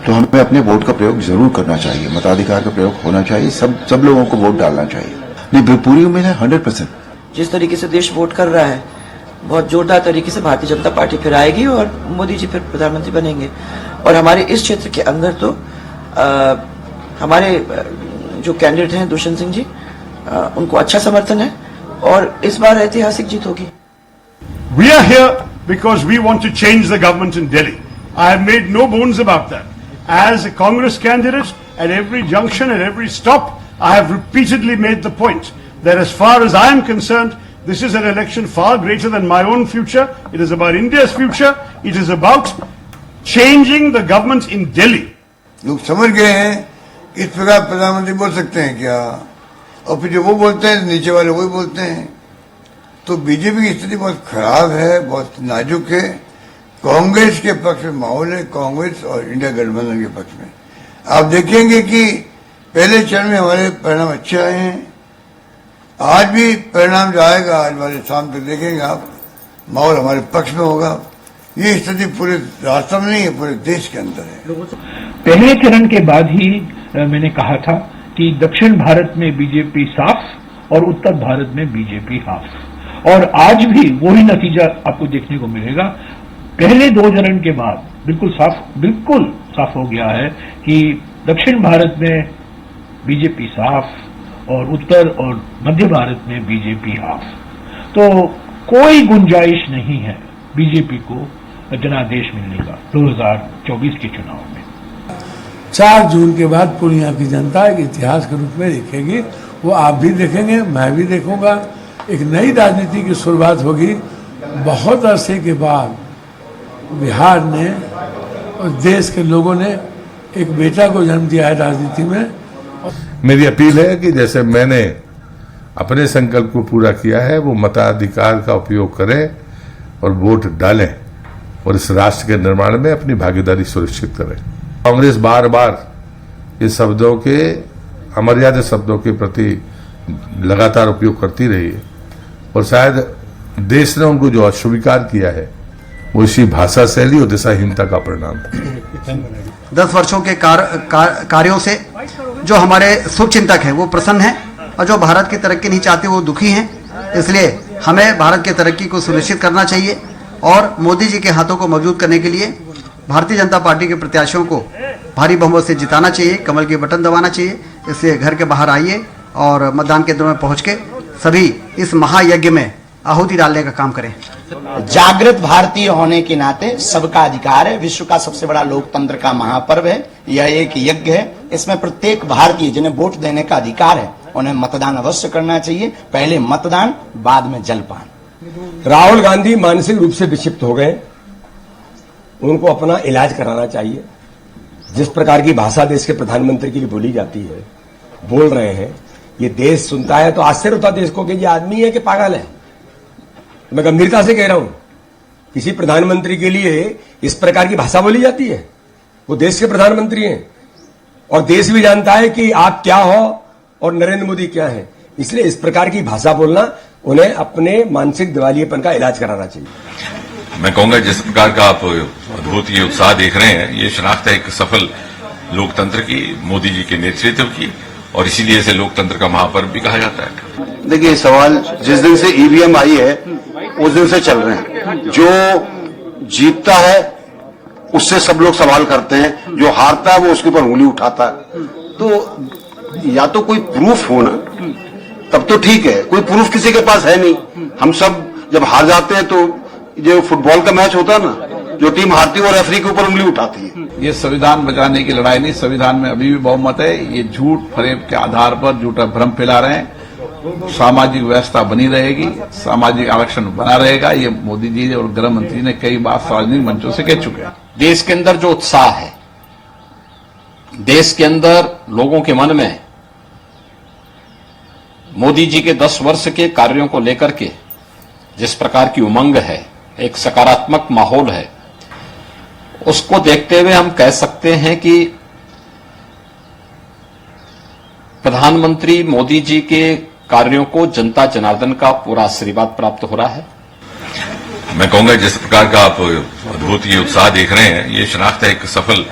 तो हमें अपने वोट का प्रयोग जरूर करना चाहिए, मताधिकार का प्रयोग होना चाहिए, सब लोगों को वोट डालना चाहिए। नहीं, पूरी उम्मीद है 100%। जिस तरीके से देश वोट कर रहा है, बहुत जोरदार तरीके से भारतीय जनता पार्टी फिर आएगी और मोदी जी फिर प्रधानमंत्री बनेंगे। और हमारे इस क्षेत्र के अंदर तो हमारे जो कैंडिडेट हैं दुष्यंत सिंह जी, उनको अच्छा समर्थन है और इस बार ऐतिहासिक जीत होगी। We are here because we want to change the government in Delhi. I have made no bones about that. As a Congress candidate, at every junction, at every stop, I have repeatedly made the point that as far as I am concerned, this is an election far greater than my own future. It is about India's future. It is about changing the government in Delhi. लोग समझ गए हैं इस प्रकार प्रधानमंत्री बोल सकते हैं क्या, और फिर जो वो बोलते हैं नीचे वाले वही बोलते हैं। तो बीजेपी की स्थिति बहुत खराब है, बहुत नाजुक है। कांग्रेस के पक्ष में माहौल है, कांग्रेस और इंडिया गठबंधन के पक्ष में। आप देखेंगे कि पहले चरण में हमारे परिणाम अच्छे आए हैं, आज भी परिणाम जो आएगा आज वाले शाम तक देखेंगे आप, माहौल हमारे पक्ष में होगा। ये स्थिति पूरे राष्ट्र में नहीं है, पूरे देश के अंदर है। पहले चरण के बाद ही मैंने कहा था कि दक्षिण भारत में बीजेपी साफ और उत्तर भारत में बीजेपी हाफ, और आज भी वही नतीजा आपको देखने को मिलेगा। पहले 2 चरण के बाद बिल्कुल साफ हो गया है कि दक्षिण भारत में बीजेपी साफ और उत्तर और मध्य भारत में बीजेपी हाफ। तो कोई गुंजाइश नहीं है बीजेपी को जनादेश मिलने का 2024 के चुनाव में। 4 जून के बाद पूर्णिया की जनता एक इतिहास के रूप में देखेगी, वो आप भी देखेंगे, मैं भी देखूंगा। एक नई राजनीति की शुरुआत होगी। बहुत अरसे के बाद बिहार ने और देश के लोगों ने एक बेटा को जन्म दिया है राजनीति में। मेरी अपील है कि जैसे मैंने अपने संकल्प को पूरा किया है, वो मताधिकार का उपयोग करें और वोट डालें और इस राष्ट्र के निर्माण में अपनी भागीदारी सुनिश्चित करें। कांग्रेस बार बार इस शब्दों के, अमर्यादित शब्दों के प्रति लगातार उपयोग करती रही है और शायद देश ने उनको जो अस्वीकार किया है वो इसी भाषा शैली और दिशाहीनता का परिणाम है। 10 वर्षों के कार्यों से जो हमारे शुभचिंतक हैं वो प्रसन्न हैं और जो भारत की तरक्की नहीं चाहते वो दुखी हैं। इसलिए हमें भारत की तरक्की को सुनिश्चित करना चाहिए और मोदी जी के हाथों को मजबूत करने के लिए भारतीय जनता पार्टी के प्रत्याशियों को भारी बहुमत से जिताना चाहिए, कमल के बटन दबाना चाहिए। इसलिए घर के बाहर आइए और मतदान केंद्रों में पहुंच के सभी इस महायज्ञ में आहुति डालने का काम करें। जागृत भारतीय होने के नाते सबका अधिकार है। विश्व का सबसे बड़ा लोकतंत्र का महापर्व है, यह एक यज्ञ है। इसमें प्रत्येक भारतीय जिन्हें वोट देने का अधिकार है उन्हें मतदान अवश्य करना चाहिए। पहले मतदान, बाद में जलपान। राहुल गांधी मानसिक रूप से विक्षिप्त हो गए, उनको अपना इलाज कराना चाहिए। जिस प्रकार की भाषा देश के प्रधानमंत्री के लिए बोली जाती है, बोल रहे हैं, ये देश सुनता है तो आश्चर्य होता है देश को कि ये आदमी है कि पागल है। मैं गंभीरता से कह रहा हूं, किसी प्रधानमंत्री के लिए इस प्रकार की भाषा बोली जाती है? वो देश के प्रधानमंत्री हैं और देश भी जानता है कि आप क्या हो और नरेंद्र मोदी क्या है। इसलिए इस प्रकार की भाषा बोलना, उन्हें अपने मानसिक दिवालियेपन का इलाज कराना चाहिए। मैं कहूंगा जिस प्रकार का आप अद्भुत ये उत्साह देख रहे हैं, ये शनाख्त है एक सफल लोकतंत्र की, मोदी जी के नेतृत्व की, और इसीलिए इसे लोकतंत्र का महापर्व भी कहा जाता है। देखिए, सवाल जिस दिन से ईवीएम आई है उस दिन से चल रहे हैं। जो जीतता है उससे सब लोग सवाल करते हैं, जो हारता है वो उसके ऊपर उंगली उठाता है। तो या तो कोई प्रूफ हो ना, तब तो ठीक है। कोई प्रूफ किसी के पास है नहीं। हम सब जब हार जाते हैं तो जो फुटबॉल का मैच होता है ना, जो टीम हारती है वो रेफरी के ऊपर उंगली उठाती है। ये संविधान बचाने की लड़ाई नहीं, संविधान में अभी भी बहुमत है। ये झूठ फरेब के आधार पर झूठा भ्रम फैला रहे हैं। सामाजिक व्यवस्था बनी रहेगी, सामाजिक आरक्षण बना रहेगा। ये मोदी जी और गृह मंत्री ने कई बार सार्वजनिक मंचों से कह चुके हैं। देश के अंदर जो उत्साह है, देश के अंदर लोगों के मन में मोदी जी के 10 वर्ष के कार्यों को लेकर के जिस प्रकार की उमंग है, एक सकारात्मक माहौल है, उसको देखते हुए हम कह सकते हैं कि प्रधानमंत्री मोदी जी के कार्यों को जनता जनार्दन का पूरा आशीर्वाद प्राप्त हो रहा है। मैं कहूंगा जिस प्रकार का आप अद्भुत ये उत्साह देख रहे हैं, ये शनाख्त है एक सफल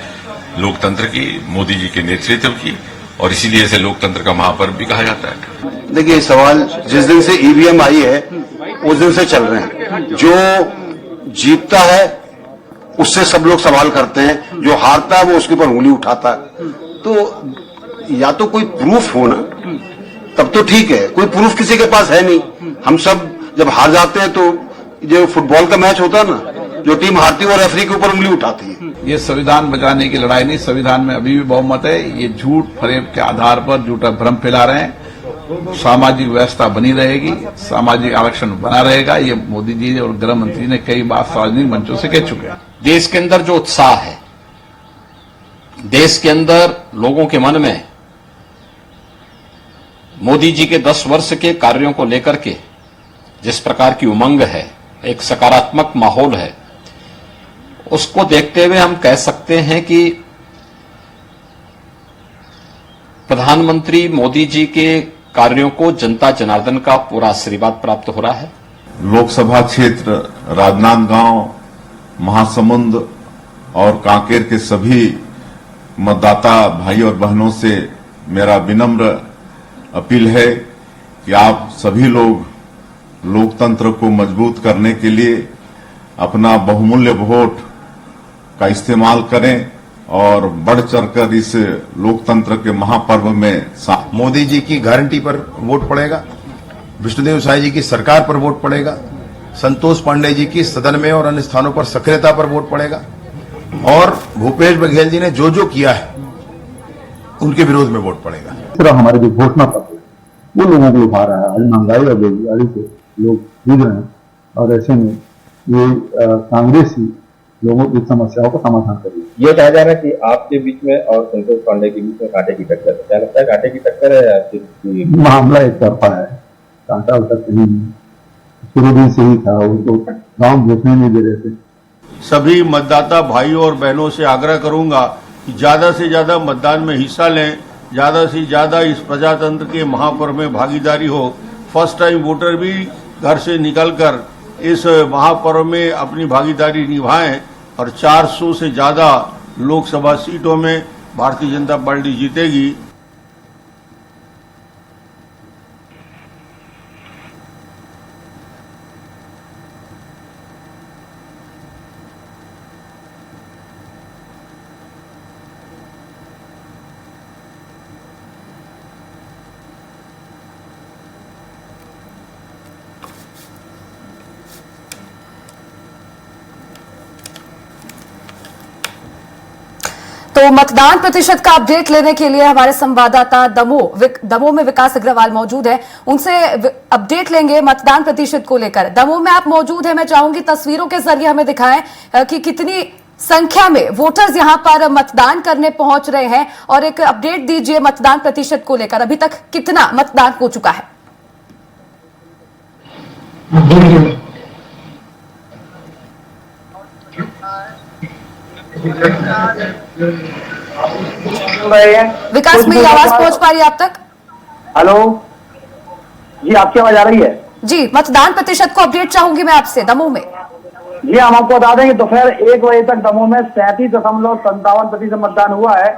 लोकतंत्र की, मोदी जी के नेतृत्व की, और इसीलिए इसे लोकतंत्र का महापर्व भी कहा जाता है। देखिए, सवाल जिस दिन से ईवीएम आई है उस दिन से चल रहे हैं। जो जीतता है उससे सब लोग सवाल करते हैं, जो हारता है वो उसके ऊपर उंगली उठाता है। तो या तो कोई प्रूफ हो ना, तब तो ठीक है। कोई प्रूफ किसी के पास है नहीं। हम सब जब हार जाते हैं तो जो फुटबॉल का मैच होता है ना, जो टीम हारती है वो रेफरी के ऊपर उंगली उठाती है। ये संविधान बचाने की लड़ाई नहीं, संविधान में अभी भी बहुमत है। ये झूठ फरेब के आधार पर झूठा भ्रम फैला रहे हैं। सामाजिक व्यवस्था बनी रहेगी, सामाजिक आरक्षण बना रहेगा। ये मोदी जी और गृह मंत्री ने कई बार सार्वजनिक मंचों से कह चुके हैं। देश के अंदर जो उत्साह है, देश के अंदर लोगों के मन में मोदी जी के 10 वर्ष के कार्यों को लेकर के जिस प्रकार की उमंग है, एक सकारात्मक माहौल है, उसको देखते हुए हम कह सकते हैं कि प्रधानमंत्री मोदी जी के कार्यों को जनता जनार्दन का पूरा आशीर्वाद प्राप्त हो रहा है। लोकसभा क्षेत्र राजनांदगांव, महासमुंद और कांकेर के सभी मतदाता भाई और बहनों से मेरा विनम्र अपील है कि आप सभी लोग लोकतंत्र को मजबूत करने के लिए अपना बहुमूल्य वोट का इस्तेमाल करें और बढ़ चढ़कर इस लोकतंत्र के महापर्व में मोदी जी की गारंटी पर वोट पड़ेगा, विष्णुदेव साई जी की सरकार पर वोट पड़ेगा, संतोष पांडे जी की सदन में और अन्य स्थानों पर सक्रियता पर वोट पड़ेगा, और भूपेश बघेल जी ने जो जो किया है उनके विरोध में वोट पड़ेगा। सिर्फ हमारे जो घोषणा पत्र वो लोगों को लुभा रहा है। आज महंगाई और बेरोजगारी से लोग जूझ रहे हैं, और ऐसे में ये कांग्रेस ही लोगों की समस्याओं का समाधान करेगी। ये कहा जा रहा है कि आपके बीच में और संतोष पांडे के बीच में कांटे की टक्कर है। क्या लगता है, कांटे की टक्कर है या फिर मामला एक तरफा है? कांटा उतर कहीं नहीं, शुरू दिन से ही था। उनको गांव घुसने नहीं दे रहे थे। सभी मतदाता भाइयों और बहनों से आग्रह करूंगा कि ज्यादा से ज्यादा मतदान में हिस्सा लें, ज्यादा से ज्यादा इस प्रजातंत्र के महापर्व में भागीदारी हो। फर्स्ट टाइम वोटर भी घर से निकलकर इस महापर्व में अपनी भागीदारी निभाएं, और 400 से ज्यादा लोकसभा सीटों में भारतीय जनता पार्टी जीतेगी। तो मतदान प्रतिशत का अपडेट लेने के लिए हमारे संवाददाता दमोह में विकास अग्रवाल मौजूद है, उनसे अपडेट लेंगे मतदान प्रतिशत को लेकर। दमोह में आप मौजूद हैं, मैं चाहूंगी तस्वीरों के जरिए हमें दिखाएं कि कितनी संख्या में वोटर्स यहां पर मतदान करने पहुंच रहे हैं, और एक अपडेट दीजिए मतदान प्रतिशत को लेकर। अभी तक कितना मतदान हो चुका है? विकास, मेरी आवाज पहुंच पा रही है आप तक? हेलो जी, आपकी आवाज आ रही है? जी, मतदान प्रतिशत को अपडेट चाहूंगी मैं आपसे दमोह में। जी, हम आपको बता दें कि दोपहर 1 बजे तक दमोह में 37.57% मतदान हुआ है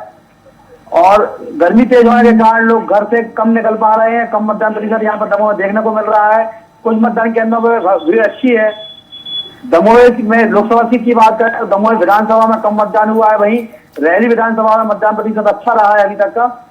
और गर्मी तेज होने के कारण लोग घर से कम निकल पा रहे हैं। कम मतदान प्रतिशत यहाँ पर दमोह में देखने को मिल रहा है। कुछ मतदान केंद्रों पर भीड़ अच्छी है। दमोह में लोकसभा सीट की बात करें तो दमोह विधानसभा में कम मतदान हुआ है, वहीं रैली विधानसभा में मतदान प्रतिशत अच्छा रहा है अभी तक का,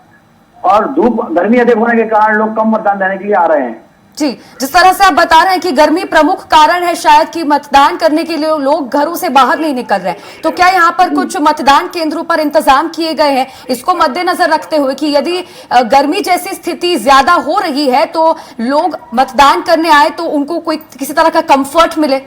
और धूप गर्मी अधिक होने के कारण लोग कम मतदान देने के लिए आ रहे हैं। जी, जिस तरह से आप बता रहे हैं कि गर्मी प्रमुख कारण है शायद कि मतदान करने के लिए लोग घरों से बाहर नहीं निकल रहे हैं, तो क्या यहाँ पर कुछ मतदान केंद्रों पर इंतजाम किए गए हैं इसको मद्देनजर रखते हुए कि यदि गर्मी जैसी स्थिति ज्यादा हो रही है तो लोग मतदान करने आए तो उनको कोई किसी तरह का कंफर्ट मिले?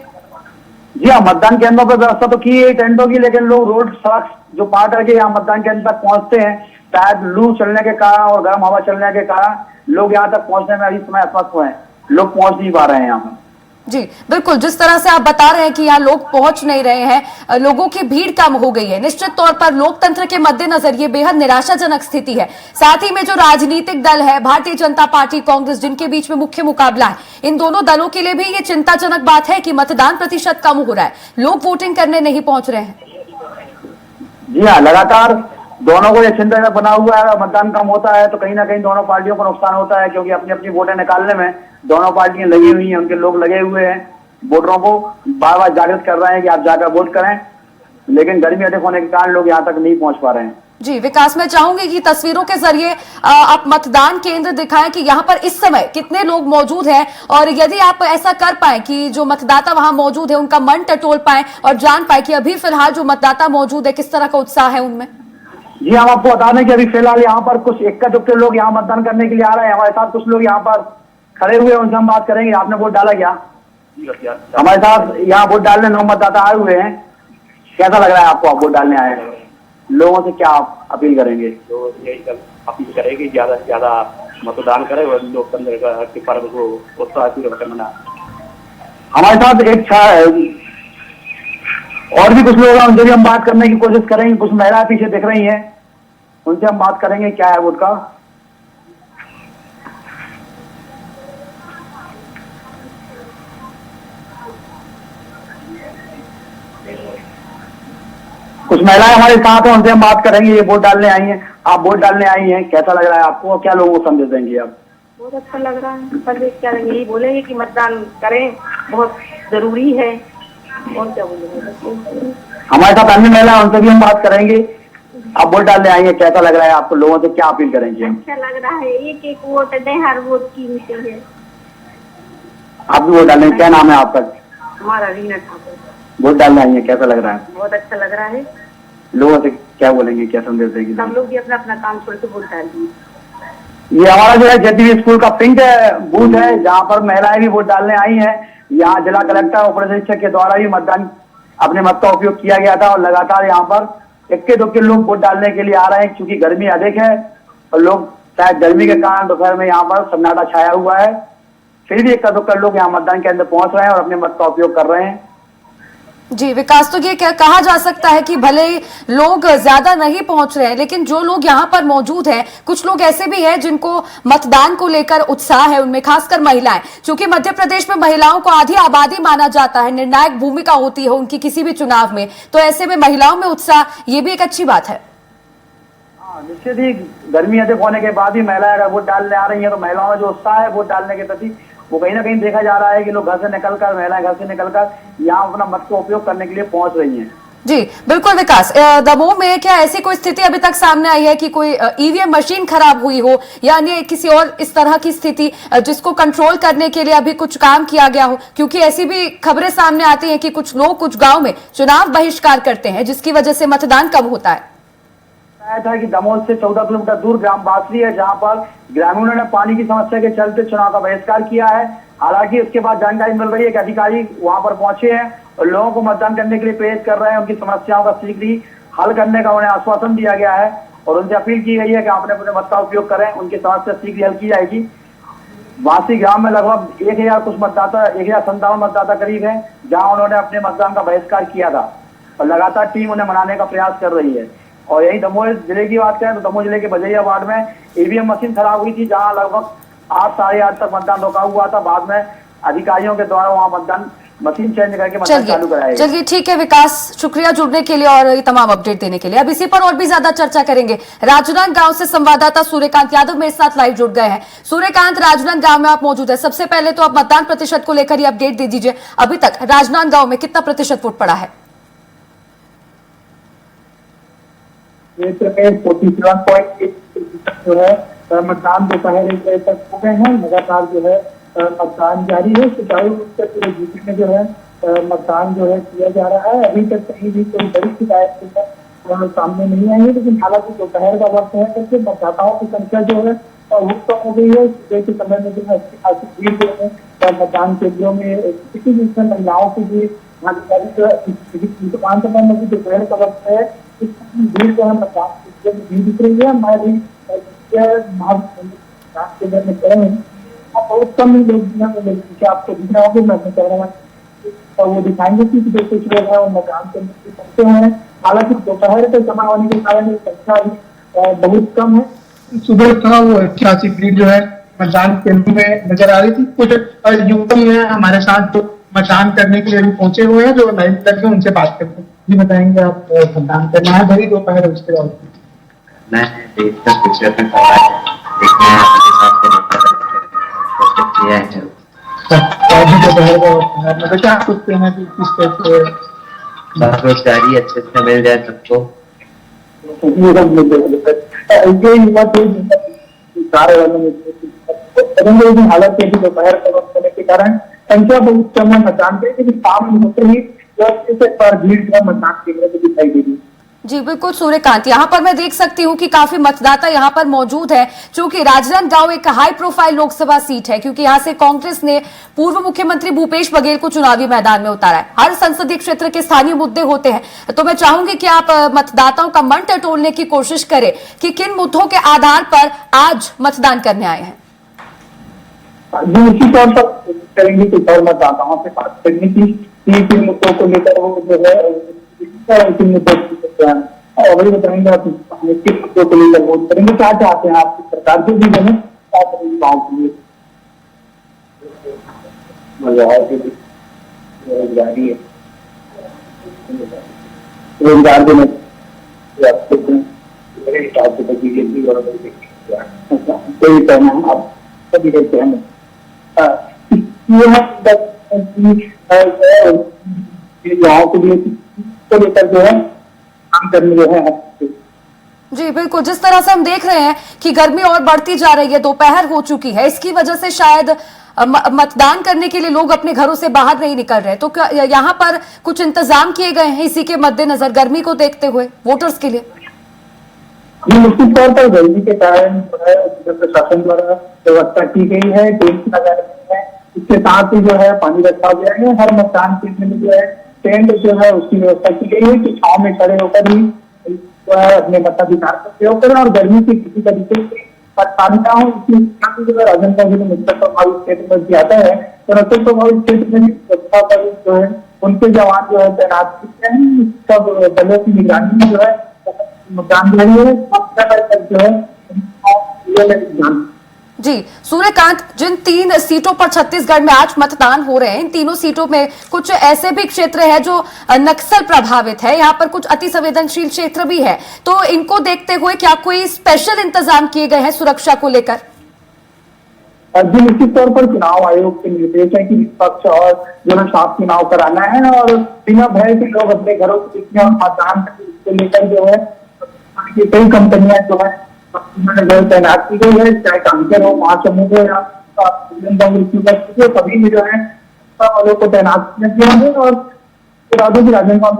जी हाँ, मतदान केंद्रों पर व्यवस्था तो की है टेंटों की, लेकिन लोग रोड सड़क जो पार करके यहाँ मतदान केंद्र तक पहुंचते हैं, शायद लू चलने के कारण और गर्म हवा चलने के कारण लोग यहाँ तक पहुंचने में अभी समय असमर्थ हुए हैं, लोग पहुंच नहीं पा रहे हैं यहाँ पर। जी बिल्कुल, जिस तरह से आप बता रहे हैं कि यहाँ लोग पहुंच नहीं रहे हैं, लोगों की भीड़ कम हो गई है, निश्चित तौर पर लोकतंत्र के मद्देनजर ये बेहद निराशाजनक स्थिति है। साथ ही में जो राजनीतिक दल है भारतीय जनता पार्टी, कांग्रेस, जिनके बीच में मुख्य मुकाबला है, इन दोनों दलों के लिए भी ये चिंताजनक बात है कि मतदान प्रतिशत कम हो रहा है, लोग वोटिंग करने नहीं पहुंच रहे हैं। जी हाँ, लगातार दोनों को ये चिंताजनक बना हुआ है। मतदान कम होता है तो कहीं ना कहीं दोनों पार्टियों को नुकसान होता है, क्योंकि अपनी अपनी वोटें निकालने में दोनों पार्टियां लगी हुई हैं, उनके लोग लगे हुए हैं, वोटरों को बार बार जागृत कर रहे हैं कि आप जाकर वोट करें, लेकिन गर्मी अधिक होने के कारण लोग यहाँ तक नहीं पहुंच पा रहे हैं। जी विकास, मैं चाहूंगी कि तस्वीरों के जरिए आप मतदान केंद्र दिखाएं कि यहाँ पर इस समय कितने लोग मौजूद हैं, और यदि आप ऐसा कर पाए कि जो मतदाता वहां मौजूद है उनका मन टटोल पाए और जान पाए कि अभी फिलहाल जो मतदाता मौजूद है किस तरह का उत्साह है उनमें। जी, हम आपको बता दें कि अभी फिलहाल यहाँ पर कुछ इक्का दुक्के लोग यहाँ मतदान करने के लिए आ रहे हैं। हमारे साथ कुछ लोग यहाँ पर खड़े हुए हैं, उनसे हम बात करेंगे। आपने वोट डाला क्या? हमारे साथ यहाँ वोट डालने 9 मतदाता आए हुए हैं, कैसा लग रहा है आपको? आप वोट डालने आए हैं, लोगों से क्या आप अपील करेंगे? तो यही अपील करेंगे ज्यादा से ज्यादा मतदान करें और लोकतंत्र के पर्व को उत्साहपूर्वक मनाएं। हमारे साथ एक और भी कुछ लोग हैं, उनसे भी हम बात करने की कोशिश करेंगे। कुछ महिलाएं पीछे दिख रही हैं, उनसे हम बात करेंगे क्या है वोट का। कुछ महिलाएं हमारे साथ हैं, उनसे हम बात करेंगे। ये वोट डालने आई हैं, आप वोट डालने आई हैं, कैसा लग रहा है आपको? क्या लोगों को संदेश देंगे आप? बहुत अच्छा लग रहा है। पर क्या यही बोलेंगे कि मतदान करें, बहुत जरूरी है, और क्या बोलेंगे। हमारे साथ अन्य महिला, उनसे भी हम बात करेंगे। आप वोट डालने आई हैं, कैसा लग रहा है आपको? लोगों से क्या अपील करेंगे? अच्छा लग रहा है, एक एक वोट दें, हर वोट कीमती है। आप भी वोट डालने, क्या नाम है आपका? हमारा रीना ठाकुर। वोट डालने आई है, कैसा लग रहा है? बहुत अच्छा लग रहा है। लोगों से क्या बोलेंगे, क्या संदेश देंगे? सब लोग भी अपना अपना काम छोड़ के वोट डाल दिए। ये हमारा जो है जेटीवी स्कूल का पिंक बूथ है, जहाँ पर महिलाएं भी वोट डालने आई हैं। यहाँ जिला कलेक्टर और उप निरीक्षक के द्वारा भी मतदान अपने मत का उपयोग किया गया था, और लगातार यहाँ पर इक्के दुक्के लोग वोट डालने के लिए आ रहे हैं, क्योंकि गर्मी अधिक है और लोग शायद गर्मी के कारण दोपहर में यहाँ पर सन्नाटा छाया हुआ है, फिर भी इक्का दुक्का लोग यहाँ मतदान केंद्र पहुंच रहे हैं और अपने मत का उपयोग कर रहे हैं। जी विकास, तो ये क्या कहा जा सकता है कि भले ही लोग ज्यादा नहीं पहुंच रहे हैं, लेकिन जो लोग यहाँ पर मौजूद हैं, कुछ लोग ऐसे भी हैं जिनको मतदान को लेकर उत्साह है, उनमें खासकर महिलाएं, क्योंकि मध्य प्रदेश में महिलाओं को आधी आबादी माना जाता है, निर्णायक भूमिका होती है उनकी किसी भी चुनाव में, तो ऐसे में महिलाओं में उत्साह, ये भी एक अच्छी बात है। निश्चित ही गर्मी अधिक होने के बाद भी महिलाएं अगर वोट डालने आ रही है तो महिलाओं में जो उत्साह है वोट डालने के प्रति, वो कहीं ना कहीं देखा जा रहा है कि लोग घर से निकलकर, महिलाएं घर से निकलकर यहाँ अपना मत का उपयोग करने के लिए पहुंच रही हैं। जी बिल्कुल विकास, दमोह में क्या ऐसी कोई स्थिति अभी तक सामने आई है कि कोई ईवीएम मशीन खराब हुई हो या अन्य किसी और इस तरह की स्थिति जिसको कंट्रोल करने के लिए अभी कुछ काम किया गया हो? क्योंकि ऐसी भी खबरें सामने आती हैं कि कुछ लोग कुछ गांव में चुनाव बहिष्कार करते हैं, जिसकी वजह से मतदान कम होता है। था कि दमोह से 14 किलोमीटर दूर ग्राम बासरी है, जहां पर ग्रामीणों ने पानी की समस्या के चलते चुनाव का बहिष्कार किया है। हालांकि उसके बाद जानकारी मिल रही है कि अधिकारी वहां पर पहुंचे हैं और लोगों को मतदान करने के लिए प्रेरित कर रहे हैं, उनकी समस्याओं का शीघ्र ही हल करने का उन्हें आश्वासन दिया गया है और उनसे अपील की गई है कि आप अपने मत का उपयोग करें, उनकी समस्या शीघ्र हल की जाएगी। बासरी ग्राम में लगभग 1000 कुछ मतदाता, 1057 मतदाता करीब है, जहाँ उन्होंने अपने मतदान का बहिष्कार किया था और लगातार टीम उन्हें मनाने का प्रयास कर रही है। और यही दमोह जिले की बात करें तो दमोह जिले के बजैया वार्ड में ईवीएम मशीन खराब हुई थी, जहां लगभग 8 साढ़े 8 तक मतदान रोका हुआ था। बाद में अधिकारियों के द्वारा वहां मतदान मशीन चेंज करके मतदान चालू कराया। चलिए ठीक है विकास, शुक्रिया जुड़ने के लिए और ये तमाम अपडेट देने के लिए। अब इसी पर और भी ज्यादा चर्चा करेंगे। राजनांदगांव से संवाददाता सूर्यकांत यादव मेरे साथ लाइव जुड़ गए हैं। सूर्यकांत, राजनांदगांव में आप मौजूद है। सबसे पहले तो आप मतदान प्रतिशत को लेकर ये अपडेट दे दीजिए। अभी तक राजनांदगांव में कितना प्रतिशत वोट पड़ा है? क्षेत्र में 47.8% जो है मतदान दोपहर 1 बजे तक हो गए हैं। लगातार जो है मतदान जारी है। सुचारू रूप से पूरे यूपी में जो है मतदान जो है किया जा रहा है। अभी तक कहीं भी कोई बड़ी शिकायत जो है सामने नहीं आई है, लेकिन हालांकि दोपहर का वक्त है तो मतदाताओं की संख्या जो है वो कम हो गई है। सुबह के समय में जो है अच्छी खासी भीड़ जो है मतदान केंद्रों में, किसी भी महिलाओं की भी भागीदारी जो है दुकान से बंद होगी। दोपहर का वक्त है, भीड़ जो है मतदान केंद्र में भीड़ दिख रही है। मैं भी केंद्र में खड़े हैं, बहुत कम लोग आपको दिख रहा होगा। मैं अपने कैमरा में वो दिखाएंगे कि जो कुछ लोग हैं वो मतदान केंद्र में पहुंचे हुए हैं। हालांकि दोपहर तक जमा होने के कारण संख्या भी बहुत कम है। सुबह था वो 88 भीड़ जो है मतदान केंद्र में नजर आ रही थी। कुछ युवक हैं हमारे साथ जो मतदान करने के लिए भी पहुंचे हुए हैं, जो लाइन लगे उनसे बात करते हैं। जी बताएंगे आप मतदान करना है भरी दोपहर उसके बाद क्या सोचते हैं कि किस तरह से बेरोजगारी अच्छे से मिल जाए सबको? हालत है कि दोपहर का वक्त होने के कारण संख्या बहुत कम है मतदान के, लेकिन शाम होते ही भीड़ मतदान केंद्र में दिखाई दे रही। जी बिल्कुल सूर्यकांत, यहाँ पर मैं देख सकती हूँ कि काफी मतदाता यहाँ पर मौजूद है। चूंकि राजनांदगांव एक हाई प्रोफाइल लोकसभा सीट है, क्योंकि यहाँ से कांग्रेस ने पूर्व मुख्यमंत्री भूपेश बघेल को चुनावी मैदान में उतारा है। हर संसदीय क्षेत्र के स्थानीय मुद्दे होते हैं, तो मैं चाहूंगी कि आप मतदाताओं का मन टटोलने की कोशिश करें कि किन मुद्दों के आधार पर आज मतदान करने आए हैं। उसी तौर पर करेंगे कि और मतदाताओं से बात करने की किन मुद्दों को लेकर वो जो है किन मुद्दों और वही बताएंगे आप किस मुद्दों को लेकर वोट करेंगे, क्या चाहते हैं आपकी सरकार जो भी बने, क्या करेंगे गाँव के लिए। रोजगारी है, रोजगार देने मेरे हिसाब से बीजेपी और कोई कहना है आप सभी कहते हैं गाँव के लिए को लेकर जो है काम करने जो है। जी बिल्कुल, जिस तरह से हम देख रहे हैं कि गर्मी और बढ़ती जा रही है, दोपहर हो चुकी है, इसकी वजह से शायद मतदान करने के लिए लोग अपने घरों से बाहर नहीं निकल रहे, तो क्या यहाँ पर कुछ इंतजाम किए गए हैं इसी के मद्देनजर गर्मी को देखते हुए वोटर्स के लिए? निश्चित तौर पर गर्मी के कारण प्रशासन द्वारा व्यवस्था की गई है, टेंट लगाए गए हैं। इसके साथ ही जो है पानी रखा गया है। हर मतदान केंद्र में जो है टेंट जो है उसकी व्यवस्था की गई है कि छाव में खड़े होकर ही जो है अपने मताधिकार का प्रयोग करें और गर्मी से किसी तरीके से परेशानी ना हो। इसकी जो है राजनांदगांव जिले में नक्सल प्रभावित क्षेत्र में ज्यादा है, तो नक्सल प्रभावित क्षेत्र में सुरक्षा पर जो है उनके जवान जो है तैनात किए हैं। सब बलों की निगरानी में जो है मतदान जारी है। जी सूर्यकांत, जिन 3 सीटों पर छत्तीसगढ़ में आज मतदान हो रहे हैं, इन तीनों सीटों में कुछ ऐसे भी क्षेत्र है जो नक्सल प्रभावित है, यहाँ पर कुछ अति संवेदनशील क्षेत्र भी है, तो इनको देखते हुए क्या कोई स्पेशल इंतजाम किए गए हैं सुरक्षा को लेकर? जी निश्चित तौर पर चुनाव आयोग के निर्देश है कि निष्पक्ष और जो है साफ चुनाव कराना है और बिना भय के लोग अपने घरों से और मतदान को लेकर जो है कई कंपनियां जो है तैनात की गई है, चाहे कांकर हो, महासमुंद हो या सभी में जो है वालों को तैनात किया है। और राजनांदगांव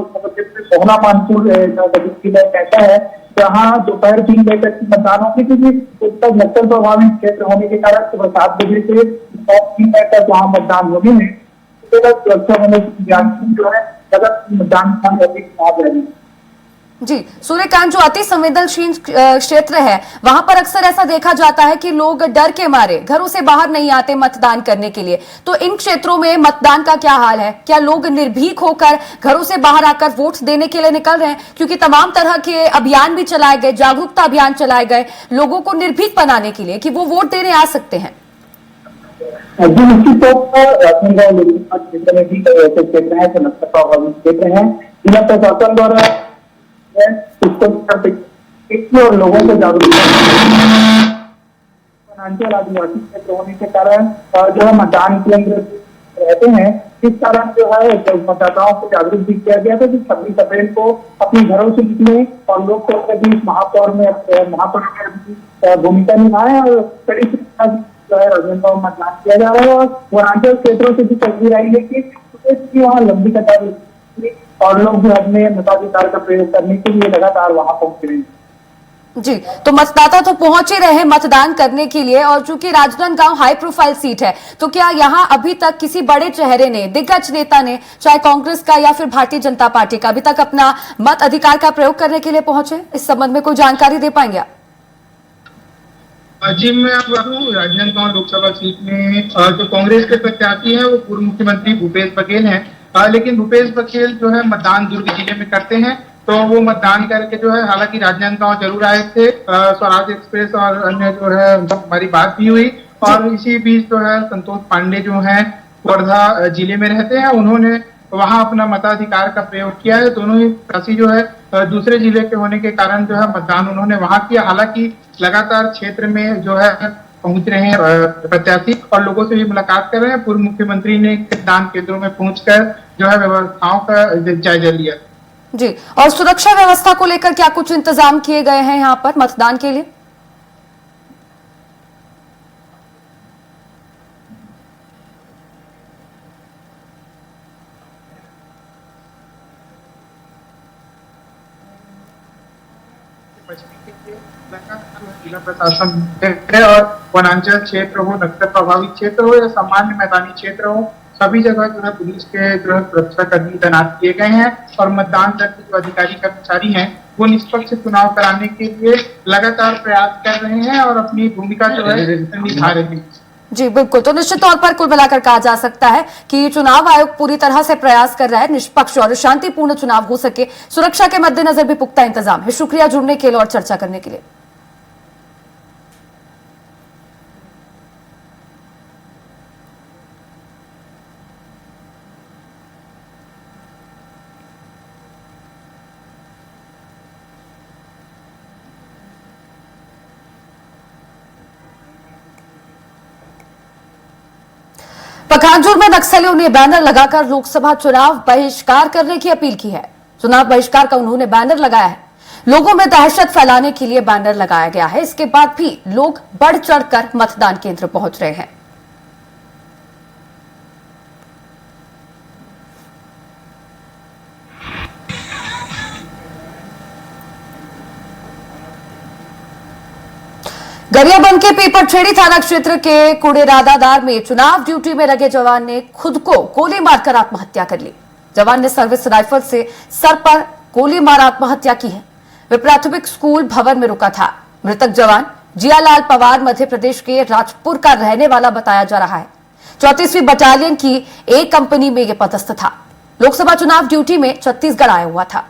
सोहना मानपुर ऐसा है जहाँ दोपहर 3 बजे तक मतदान होगी, क्योंकि उत्तर नक्सल प्रभावित क्षेत्र होने के कारण सुबह 7 बजे से 3 बजे तक वहाँ मतदान होने में सुरक्षा होने की जो है मतदान जी सूर्यकांत, जो अति संवेदनशील क्षेत्र है वहां पर अक्सर ऐसा देखा जाता है कि लोग डर के मारे घरों से बाहर नहीं आते मतदान करने के लिए, तो इन क्षेत्रों में मतदान का क्या हाल है? क्या लोग निर्भीक होकर घरों से बाहर आकर वोट देने के लिए निकल रहे हैं? क्योंकि तमाम तरह के अभियान भी चलाए गए, जागरूकता अभियान चलाए गए लोगों को निर्भीक बनाने के लिए कि वो वोट देने आ सकते हैं। जी निश्चित तौर पर राजनांदगांव लोकसभा क्षेत्र में भी कई ऐसे क्षेत्र हैं जो नक्सल प्रभावित क्षेत्र हैं। जिला प्रशासन द्वारा उसको और लोगों को जागरूक आदिवासी क्षेत्र होने के कारण जो है मतदान केंद्र रहते हैं, इस कारण जो है मतदाताओं को जागरूक भी किया गया था कि 26 अप्रैल को अपने घरों से निकले और लोकतंत्र की इस महापौर में भूमिका निभाएं और कड़ी जो है राजनांदगांव मतदान किया जा रहा है। और वनांचल क्षेत्रों से भी तस्वीर आई है कि वहाँ लंबी कतार और लोग भी अपने मताधिकार का प्रयोग करने के लिए लगातार वहां पहुंच रहे हैं। जी, तो मतदाता तो पहुंच ही रहे मतदान करने के लिए, और चूंकि राजनांदगांव हाई प्रोफाइल सीट है तो क्या यहां अभी तक किसी बड़े चेहरे ने, दिग्गज नेता ने, चाहे कांग्रेस का या फिर भारतीय जनता पार्टी का, अभी तक अपना मत अधिकार का प्रयोग करने के लिए पहुंचे? इस संबंध में कोई जानकारी दे पाएंगे आप? जी मैं आपको बताऊं, राजनांदगांव लोकसभा सीट में जो कांग्रेस के प्रत्याशी हैं वो पूर्व मुख्यमंत्री भूपेश बघेल हैं, लेकिन भूपेश बघेल जो है मतदान दुर्ग जिले में करते हैं, तो वो मतदान करके जो है, हालांकि राजनांदगांव जरूर आए थे, स्वराज एक्सप्रेस और अन्य जो है हमारी बात भी हुई, और इसी बीच जो है संतोष पांडे जो है वर्धा जिले में रहते हैं, उन्होंने वहां अपना मताधिकार का प्रयोग किया है। दोनों ही प्रत्याशी जो है दूसरे जिले के होने के कारण जो है मतदान उन्होंने वहां किया। हालांकि लगातार क्षेत्र में जो है पहुंच रहे हैं प्रत्याशी और लोगों से भी मुलाकात कर रहे हैं। पूर्व मुख्यमंत्री ने मतदान केंद्रों में पहुंचकर जो है व्यवस्थाओं का जायजा लिया। जी, और सुरक्षा व्यवस्था को लेकर क्या कुछ इंतजाम किए गए हैं यहाँ पर मतदान के लिए? जिला प्रशासन और वनांचल क्षेत्र हो, नक्सल प्रभावित क्षेत्र हो या सामान्य मैदानी क्षेत्र हो, सभी जगह जो है पुलिस के जो है सुरक्षा कर्मी तैनात किए गए हैं और मतदान दल के जो अधिकारी कर्मचारी हैं वो निष्पक्ष चुनाव कराने के लिए लगातार प्रयास कर रहे हैं और अपनी भूमिका जो है निभा रहे हैं। जी बिल्कुल, तो निश्चित तौर पर कुल मिलाकर कहा जा सकता है कि चुनाव आयोग पूरी तरह से प्रयास कर रहा है निष्पक्ष और शांतिपूर्ण चुनाव हो सके। सुरक्षा के मद्देनजर भी पुख्ता इंतजाम है। शुक्रिया जुड़ने के लिए और चर्चा करने के लिए। पखांजूर में नक्सलियों ने बैनर लगाकर लोकसभा चुनाव बहिष्कार करने की अपील की है। चुनाव बहिष्कार का उन्होंने बैनर लगाया है। लोगों में दहशत फैलाने के लिए बैनर लगाया गया है। इसके बाद भी लोग बढ़ चढ़कर मतदान केंद्र पहुंच रहे हैं। गरियाबंद के पीपरछेड़ी थाना क्षेत्र के कुड़ेरादादार में चुनाव ड्यूटी में लगे जवान ने खुद को गोली मारकर आत्महत्या कर ली। जवान ने सर्विस राइफल से सर पर गोली मार आत्महत्या की है। वे प्राथमिक स्कूल भवन में रुका था। मृतक जवान जियालाल पवार मध्य प्रदेश के राजपुर का रहने वाला बताया जा रहा है। 34वीं बटालियन की एक कंपनी में यह पदस्थ था। लोकसभा चुनाव ड्यूटी में छत्तीसगढ़ आया हुआ था।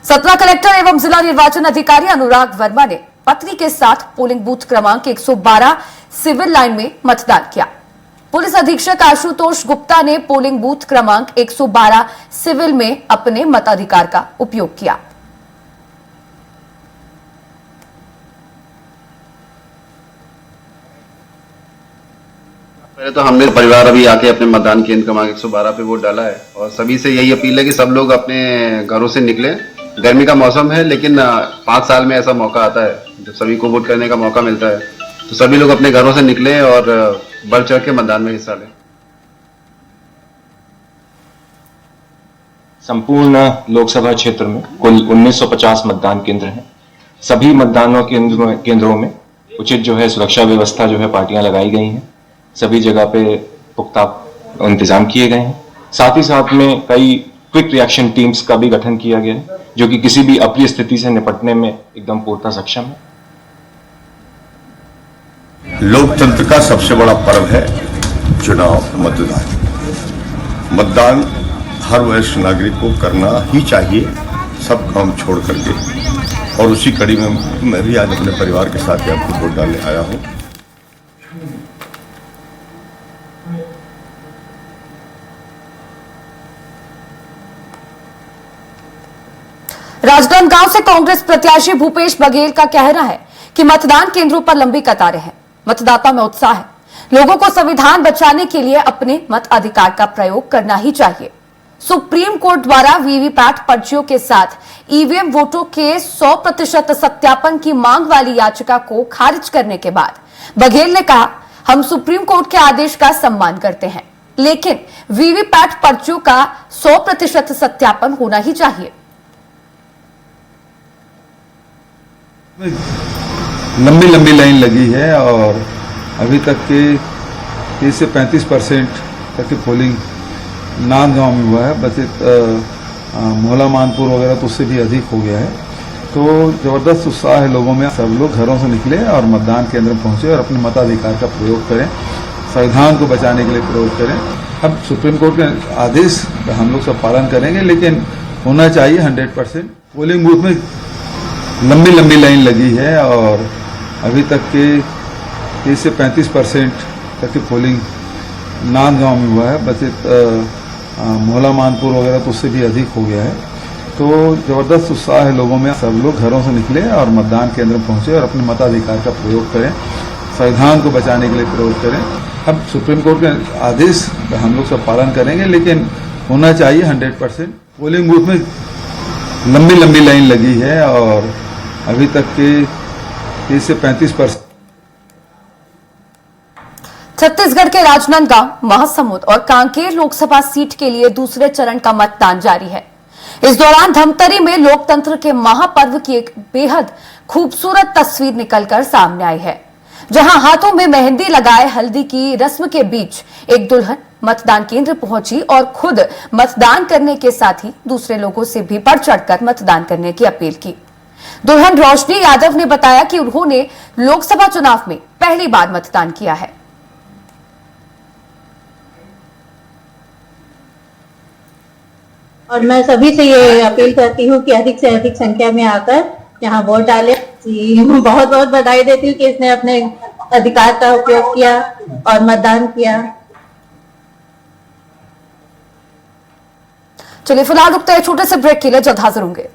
सतना कलेक्टर एवं जिला निर्वाचन अधिकारी अनुराग वर्मा ने पत्नी के साथ पोलिंग बूथ क्रमांक 112 सिविल लाइन में मतदान किया। पुलिस अधीक्षक आशुतोष गुप्ता ने पोलिंग बूथ क्रमांक 112 सिविल में अपने मताधिकार का उपयोग किया। पहले तो हमने परिवार अभी आके अपने मतदान केंद्र क्रमांक 112 पे वोट डाला है और सभी से यही अपील है कि सब लोग अपने घरों से निकले। गर्मी का मौसम है लेकिन 5 साल में ऐसा मौका आता है जब सभी को वोट करने का मौका मिलता है, तो सभी लोग अपने घरों से निकले और बढ़ चढ़ के मतदान में हिस्सा लें। संपूर्ण लोकसभा क्षेत्र में कुल 1950 मतदान केंद्र हैं। सभी मतदान केंद्रों में उचित जो है सुरक्षा व्यवस्था जो है पार्टियां लगाई गई हैं, सभी जगह पे पुख्ता इंतजाम किए गए हैं। साथ ही साथ में कई क्विक रिएक्शन टीम्स का भी गठन किया गया है जो कि किसी भी अप्रिय स्थिति से निपटने में एकदम पूर्णतः सक्षम है। लोकतंत्र का सबसे बड़ा पर्व है चुनाव, मतदान। मतदान हर वरिष्ठ नागरिक को करना ही चाहिए, सब काम छोड़ करके। और उसी कड़ी में मैं भी आज अपने परिवार के साथ आपको वोट डालने आया हूं। राजनांदगांव से कांग्रेस प्रत्याशी भूपेश बघेल का कहना है कि मतदान केंद्रों पर लंबी कतारें हैं, मतदाता में उत्साह है। लोगों को संविधान बचाने के लिए अपने मताधिकार का प्रयोग करना ही चाहिए। सुप्रीम कोर्ट द्वारा वीवीपैट पर्चियों के साथ ईवीएम वोटों के 100% सत्यापन की मांग वाली याचिका को खारिज करने के बाद बघेल ने कहा, हम सुप्रीम कोर्ट के आदेश का सम्मान करते हैं, लेकिन वीवीपैट पर्चियों का 100% सत्यापन होना ही चाहिए। लंबी लंबी लाइन लगी है और अभी तक के 30 से 35% तक की पोलिंग नांदगांव में हुआ है। बचित मोहला मानपुर वगैरह तो उससे भी अधिक हो गया है। तो जबरदस्त उत्साह है लोगों में। सब लोग घरों से निकले और मतदान केंद्र में पहुंचे और अपने मताधिकार का प्रयोग करें, संविधान को बचाने के लिए प्रयोग करें। अब सुप्रीम कोर्ट के आदेश का हम लोग सब पालन करेंगे, लेकिन होना चाहिए 100%। पोलिंग बूथ में लंबी लंबी लाइन लगी है और अभी तक के 30 से 35% तक की पोलिंग नांदगांव में हुआ है। बचित मोहला मानपुर वगैरह तो उससे भी अधिक हो गया है। तो जबरदस्त उत्साह है लोगों में। सब लोग घरों से निकले और मतदान केंद्र में पहुंचे और अपने मताधिकार का प्रयोग करें, संविधान को बचाने के लिए प्रयोग करें। अब सुप्रीम कोर्ट के आदेश का हम लोग सब पालन करेंगे, लेकिन होना चाहिए 100%। पोलिंग बूथ में लंबी लंबी लाइन लगी है और अभी तक के 30 से 35%। छत्तीसगढ़ के राजनांदगांव, महासमुंद और कांकेर लोकसभा सीट के लिए दूसरे चरण का मतदान जारी है। इस दौरान धमतरी में लोकतंत्र के महापर्व की एक बेहद खूबसूरत तस्वीर निकलकर सामने आई है, जहां हाथों में मेहंदी लगाए हल्दी की रस्म के बीच एक दुल्हन मतदान केंद्र पहुंची और खुद मतदान करने के साथ ही दूसरे लोगों से भी बढ़ चढ़कर मतदान करने की अपील की। दुल्हन रोशनी यादव ने बताया कि उन्होंने लोकसभा चुनाव में पहली बार मतदान किया है। और मैं सभी से ये अपील करती हूँ कि अधिक से अधिक संख्या में आकर यहाँ वोट डालें। बहुत बहुत बधाई देती हूँ कि इसने अपने अधिकार का उपयोग किया और मतदान किया। चलिए फिलहाल रुकते हैं छोटे से ब्रेक के लिए, जल्द हाजिर होंगे।